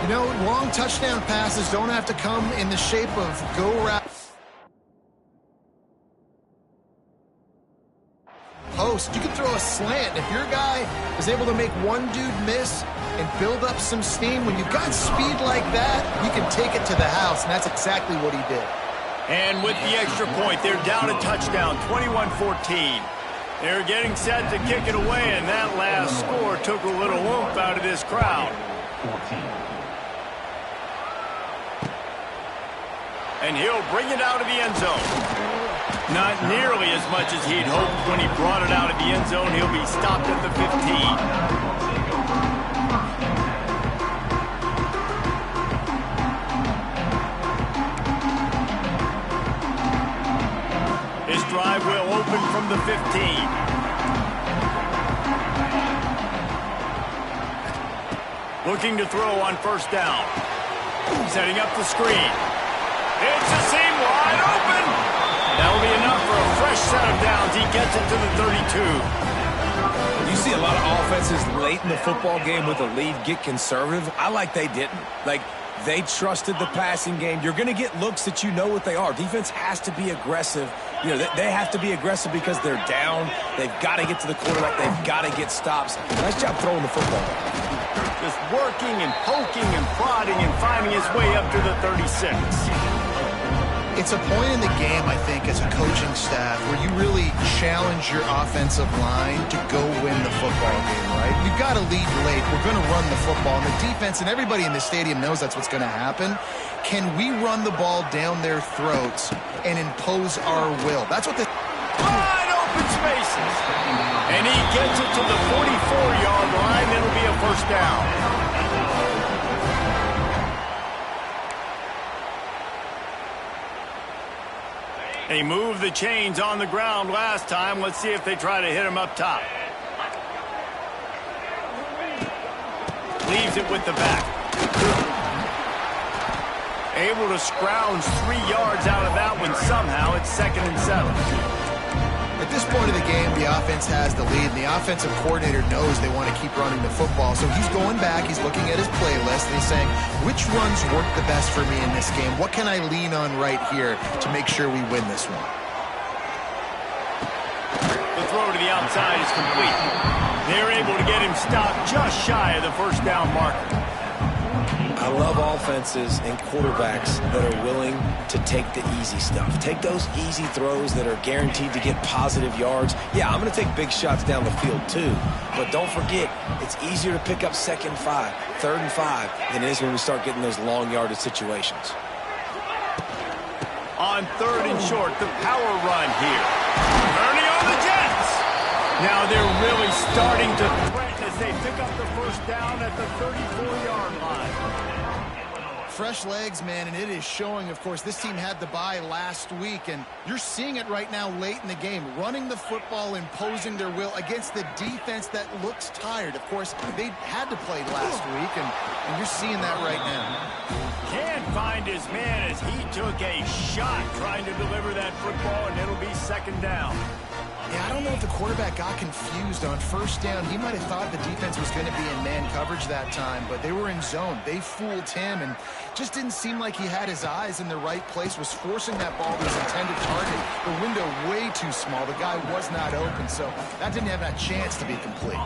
You know, long touchdown passes don't have to come in the shape of go route. Post. You can throw a slant. If your guy is able to make one dude miss and build up some steam, when you've got speed like that, you can take it to the house, and that's exactly what he did. And with the extra point, they're down a touchdown, 21-14. They're getting set to kick it away, and that last score took a little oomph out of this crowd. And he'll bring it out of the end zone. Not nearly as much as he'd hoped when he brought it out of the end zone. He'll be stopped at the 15. His drive will open from the 15. Looking to throw on first down. Setting up the screen. It's a seam wide open. That'll be enough for a fresh set of downs. He gets it to the 32. You see a lot of offenses late in the football game with a lead get conservative. I like they didn't. Like, they trusted the passing game. You're going to get looks that you know what they are. Defense has to be aggressive. You know, they have to be aggressive because they're down. They've got to get to the quarterback. They've got to get stops. Nice job throwing the football. Just working and poking and prodding and finding his way up to the 36. It's a point in the game, I think, as a coaching staff where you really challenge your offensive line to go win the football game, right? We've got to lead late. We're going to run the football. And the defense and everybody in the stadium knows that's what's going to happen. Can we run the ball down their throats and impose our will? That's what the... Wide open spaces. And he gets it to the 44-yard line. It'll be a first down. They moved the chains on the ground last time. Let's see if they try to hit him up top. Leaves it with the back. Able to scrounge 3 yards out of that one somehow. It's 2nd and 7. At this point of the game, the offense has the lead, and the offensive coordinator knows they want to keep running the football. So he's going back, he's looking at his playlist, and he's saying, which runs work the best for me in this game? What can I lean on right here to make sure we win this one? The throw to the outside is complete. They're able to get him stopped just shy of the first down marker. I love offenses and quarterbacks that are willing to take the easy stuff. Take those easy throws that are guaranteed to get positive yards. Yeah, I'm going to take big shots down the field too. But don't forget, it's easier to pick up 2nd and 5, 3rd and 5 than it is when we start getting those long yardage situations. On 3rd and short, the power run here. Turning on the Jets. Now they're really starting to threaten as they pick up the first down at the 34-yard line. Fresh legs, man, and it is showing. Of course, this team had the bye last week, and you're seeing it right now late in the game. Running the football, imposing their will against the defense that looks tired. Of course, they had to play last week, and you're seeing that right now. Can't find his man as he took a shot trying to deliver that football, and it'll be second down. Yeah, I don't know if the quarterback got confused on first down. He might have thought the defense was going to be in man coverage that time, but they were in zone. They fooled him, and just didn't seem like he had his eyes in the right place, was forcing that ball to his intended target. The window way too small. The guy was not open, so that didn't have that chance to be complete.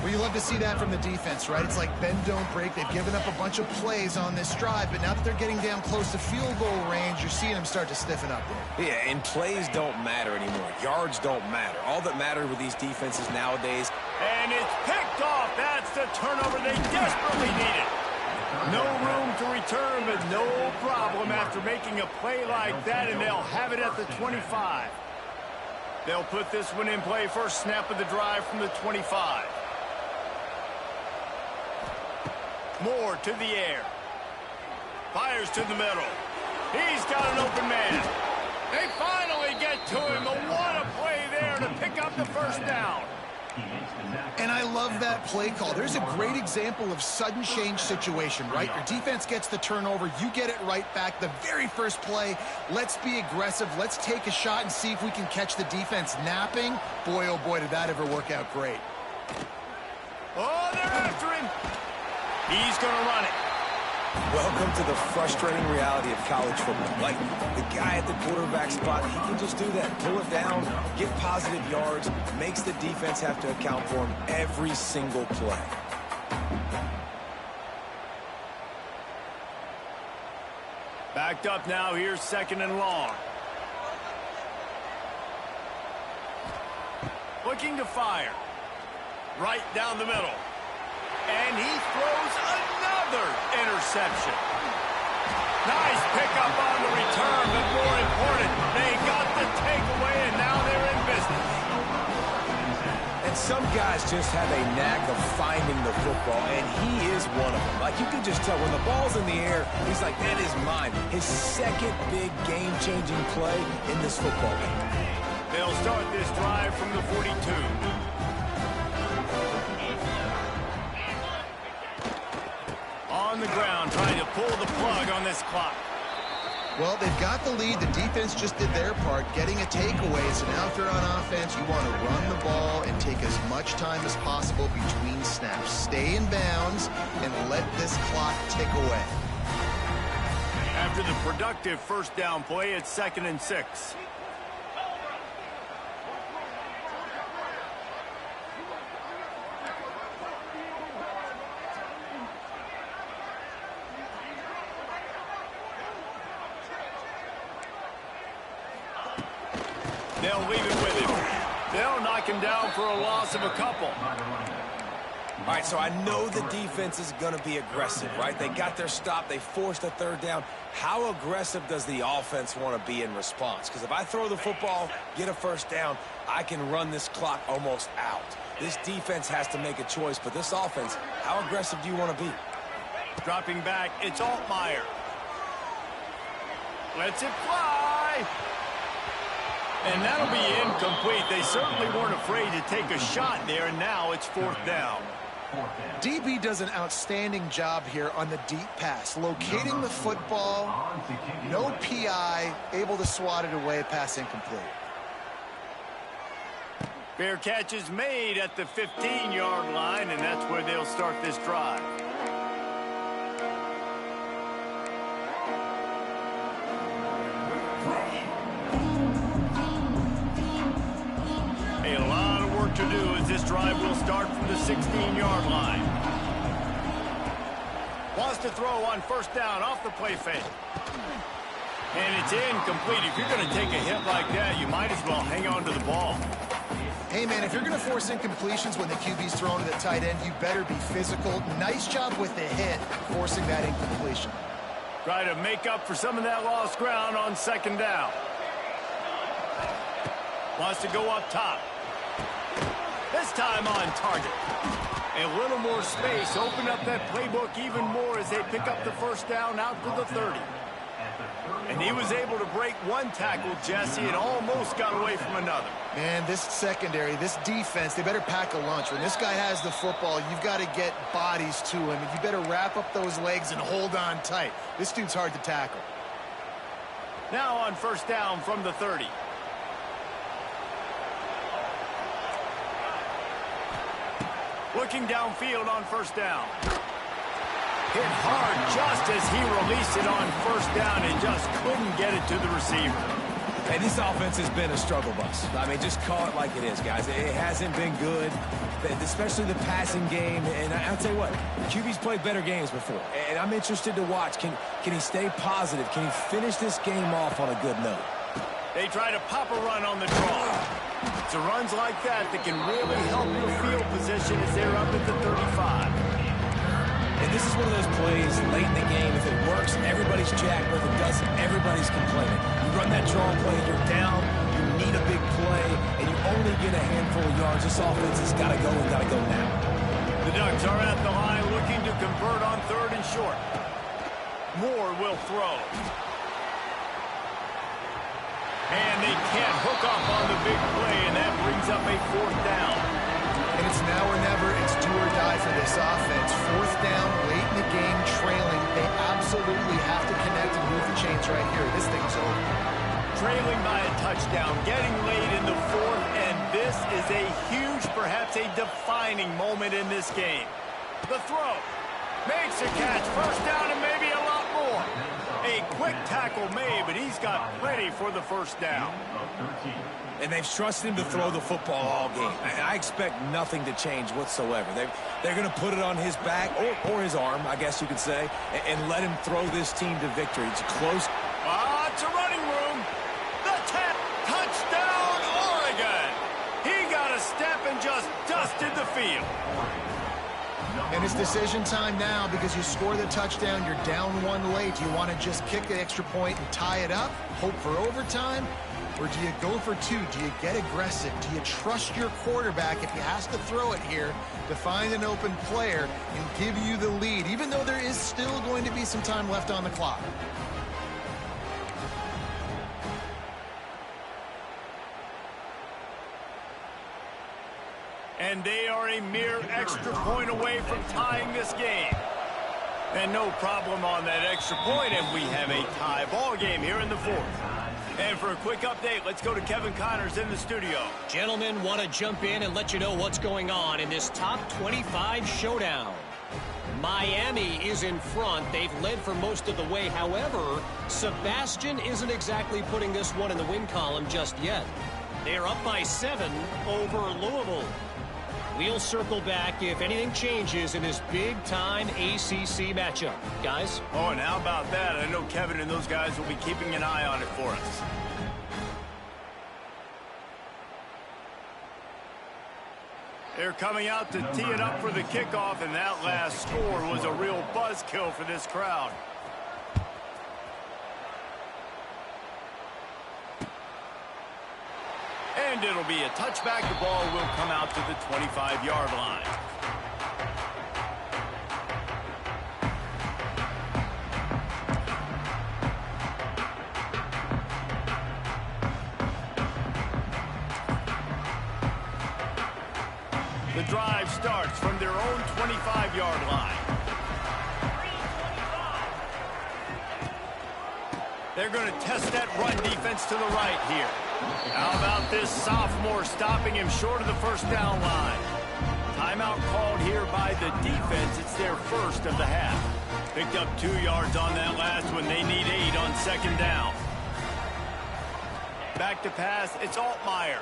Well, you love to see that from the defense, right? It's like bend, don't break. They've given up a bunch of plays on this drive, but now that they're getting down close to field goal range, you're seeing them start to stiffen up there. Yeah, and plays don't matter anymore. Yards don't matter. All that matters with these defenses nowadays. And it's picked off. That's the turnover they desperately needed. No room to return, but no problem after making a play like that, and they'll have it at the 25. They'll put this one in play first snap of the drive from the 25. Moore to the air. Fires to the middle. He's got an open man. They finally get to him. What a play there to pick up the first down. And I love that play call. There's a great example of sudden change situation, right? Your defense gets the turnover. You get it right back. The very first play, let's be aggressive. Let's take a shot and see if we can catch the defense napping. Boy, oh boy, did that ever work out great. Oh, they're after him. He's going to run it. Welcome to the frustrating reality of college football. Like, the guy at the quarterback spot, he can just do that. Pull it down, get positive yards, makes the defense have to account for him every single play. Backed up now. Here's second and long. Looking to fire. Right down the middle. And he throws another interception. Nice pickup on the return, but more important, they got the takeaway, and now they're in business. And some guys just have a knack of finding the football, and he is one of them. Like, you can just tell when the ball's in the air, he's like, that is mine. His second big game-changing play in this football game. They'll start this drive from the 42. On the ground, trying to pull the plug on this clock. Well, they've got the lead. The defense just did their part, getting a takeaway. So now if you're on offense, you want to run the ball and take as much time as possible between snaps. Stay in bounds and let this clock tick away. After the productive first down play, it's 2nd and 6. They'll leave it with him. They'll knock him down for a loss of a couple. All right, so I know the defense is going to be aggressive, right? They got their stop. They forced a third down. How aggressive does the offense want to be in response? Because if I throw the football, get a first down, I can run this clock almost out. This defense has to make a choice, but this offense, how aggressive do you want to be? Dropping back, it's Altmaier. Lets it fly. And that'll be incomplete. They certainly weren't afraid to take a shot there, and now it's 4th down. DB does an outstanding job here on the deep pass, locating the football, no PI, able to swat it away, pass incomplete. Fair catch is made at the 15-yard line, and that's where they'll start this drive. A lot of work to do as this drive will start from the 16-yard line. Wants to throw on first down off the play fake. And it's incomplete. If you're going to take a hit like that, you might as well hang on to the ball. Hey, man, if you're going to force incompletions when the QB's thrown to the tight end, you better be physical. Nice job with the hit, forcing that incompletion. Try to make up for some of that lost ground on second down. Wants to go up top. This time on target. A little more space, open up that playbook even more as they pick up the first down out to the 30. And he was able to break one tackle, Jesse, and almost got away from another. Man, this secondary, this defense, they better pack a lunch. When this guy has the football, you've got to get bodies to him, and you better wrap up those legs and hold on tight. This dude's hard to tackle. Now on first down from the 30. Looking downfield on first down. Hit hard just as he released it on first down and just couldn't get it to the receiver. Hey, this offense has been a struggle bus. I mean, just call it like it is, guys. It hasn't been good, especially the passing game. And I'll tell you what, QB's played better games before. And I'm interested to watch. Can he stay positive? Can he finish this game off on a good note? They try to pop a run on the draw. It's runs like that that can really help your field position as they're up at the 35. And this is one of those plays late in the game. If it works, everybody's jacked. But if it doesn't, everybody's complaining. You run that draw play, you're down, you need a big play, and you only get a handful of yards. This offense has got to go and got to go now. The Ducks are at the line looking to convert on third and short. Moore will throw. And they can't hook up on the big play, and that brings up a fourth down. And it's now or never. It's do or die for this offense. Fourth down, late in the game, trailing. They absolutely have to connect and move the chains right here. This thing's over. Trailing by a touchdown, getting late in the fourth, and this is a huge, perhaps a defining moment in this game. The throw. Makes a catch. First down and maybe a lot more. A quick tackle made, but he's got plenty for the first down. And they've trusted him to throw the football all game. I expect nothing to change whatsoever. They're going to put it on his back, or his arm, I guess you could say, and let him throw this team to victory. It's close. It's a running room. The 10. Touchdown, Oregon. He got a step and just dusted the field. And it's decision time now because you score the touchdown, you're down one late. Do you want to just kick the extra point and tie it up, hope for overtime? Or do you go for two? Do you get aggressive? Do you trust your quarterback if he has to throw it here to find an open player and give you the lead, even though there is still going to be some time left on the clock? And they are a mere extra point away from tying this game. And no problem on that extra point, and we have a tie ball game here in the fourth. And for a quick update, let's go to Kevin Connors in the studio. Gentlemen, want to jump in and let you know what's going on in this top 25 showdown. Miami is in front. They've led for most of the way. However, Sebastian isn't exactly putting this one in the win column just yet. They're up by 7 over Louisville. We'll circle back if anything changes in this big-time ACC matchup. Guys? Oh, and how about that? I know Kevin and those guys will be keeping an eye on it for us. They're coming out to tee it up for the kickoff, and that last score was a real buzzkill for this crowd. And it'll be a touchback. The ball will come out to the 25-yard line. The drive starts from their own 25-yard line. They're going to test that run defense to the right here. How about this sophomore stopping him short of the first down line? Timeout called here by the defense. It's their first of the half. Picked up 2 yards on that last one. They need 8 on second down. Back to pass. It's Altmaier.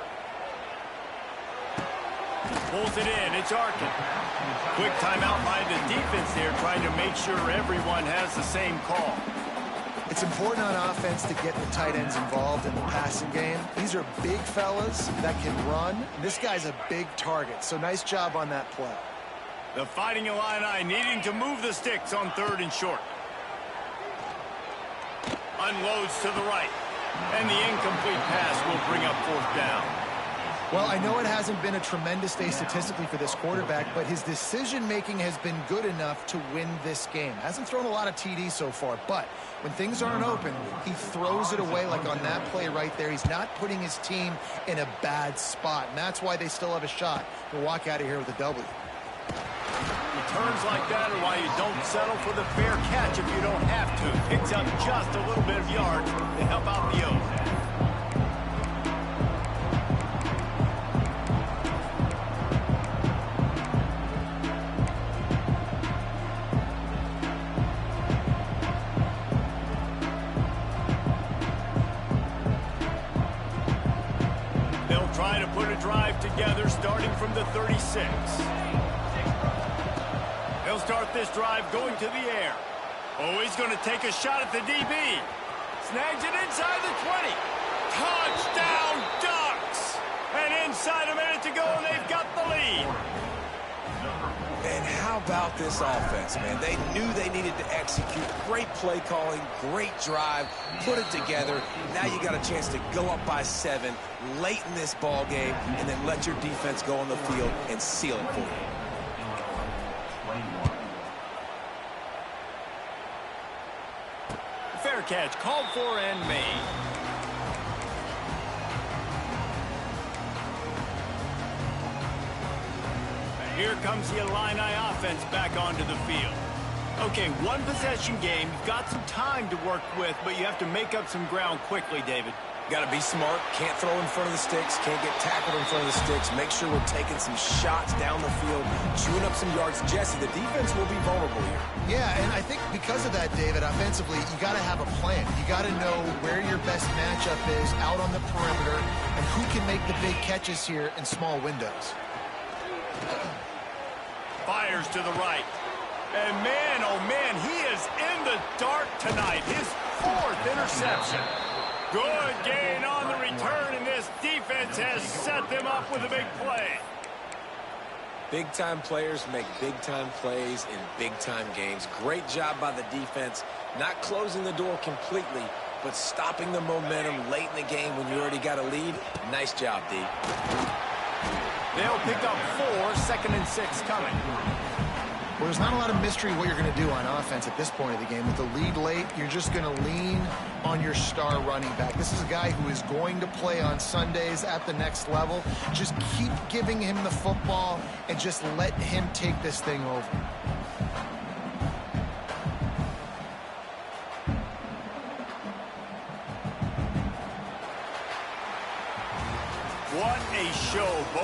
Pulls it in. It's Arkin. Quick timeout by the defense there, trying to make sure everyone has the same call. It's important on offense to get the tight ends involved in the passing game. These are big fellas that can run. This guy's a big target, so nice job on that play. The Fighting Illini needing to move the sticks on third and short. Unloads to the right. And the incomplete pass will bring up fourth down. Well, I know it hasn't been a tremendous day statistically for this quarterback, but his decision-making has been good enough to win this game. Hasn't thrown a lot of TDs so far, but when things aren't open, he throws it away like on that play right there. He's not putting his team in a bad spot, and that's why they still have a shot to walk out of here with a W. Returns like that are why you don't settle for the fair catch if you don't have to. Picks up just a little bit of yards to help out the O's. Try to put a drive together starting from the 36. He'll start this drive going to the air. Oh, he's going to take a shot at the DB. Snags it inside the 20. Touchdown Ducks! And inside a minute to go, and they've got the lead. And how about this offense, man? They knew they needed to execute. Great play calling, great drive, put it together. Now you got a chance to go up by 7 late in this ball game and then let your defense go on the field and seal it for you. Fair catch called for and made. Here comes the Illini offense back onto the field. Okay, one possession game. You've got some time to work with, but you have to make up some ground quickly, David. Got to be smart. Can't throw in front of the sticks. Can't get tackled in front of the sticks. Make sure we're taking some shots down the field, chewing up some yards. Jesse, the defense will be vulnerable here. Yeah, and I think because of that, David, offensively, you got to have a plan. You got to know where your best matchup is out on the perimeter and who can make the big catches here in small windows. Fires to the right. And man, oh man, he is in the dark tonight. His 4th interception. Good gain on the return, and this defense has set them up with a big play. Big-time players make big-time plays in big-time games. Great job by the defense, not closing the door completely, but stopping the momentum late in the game when you already got a lead. Nice job, D. They'll pick up 4, 2nd and 6 coming. Well, there's not a lot of mystery what you're going to do on offense at this point of the game. With the lead late, you're just going to lean on your star running back. This is a guy who is going to play on Sundays at the next level. Just keep giving him the football and just let him take this thing over. What a show. Both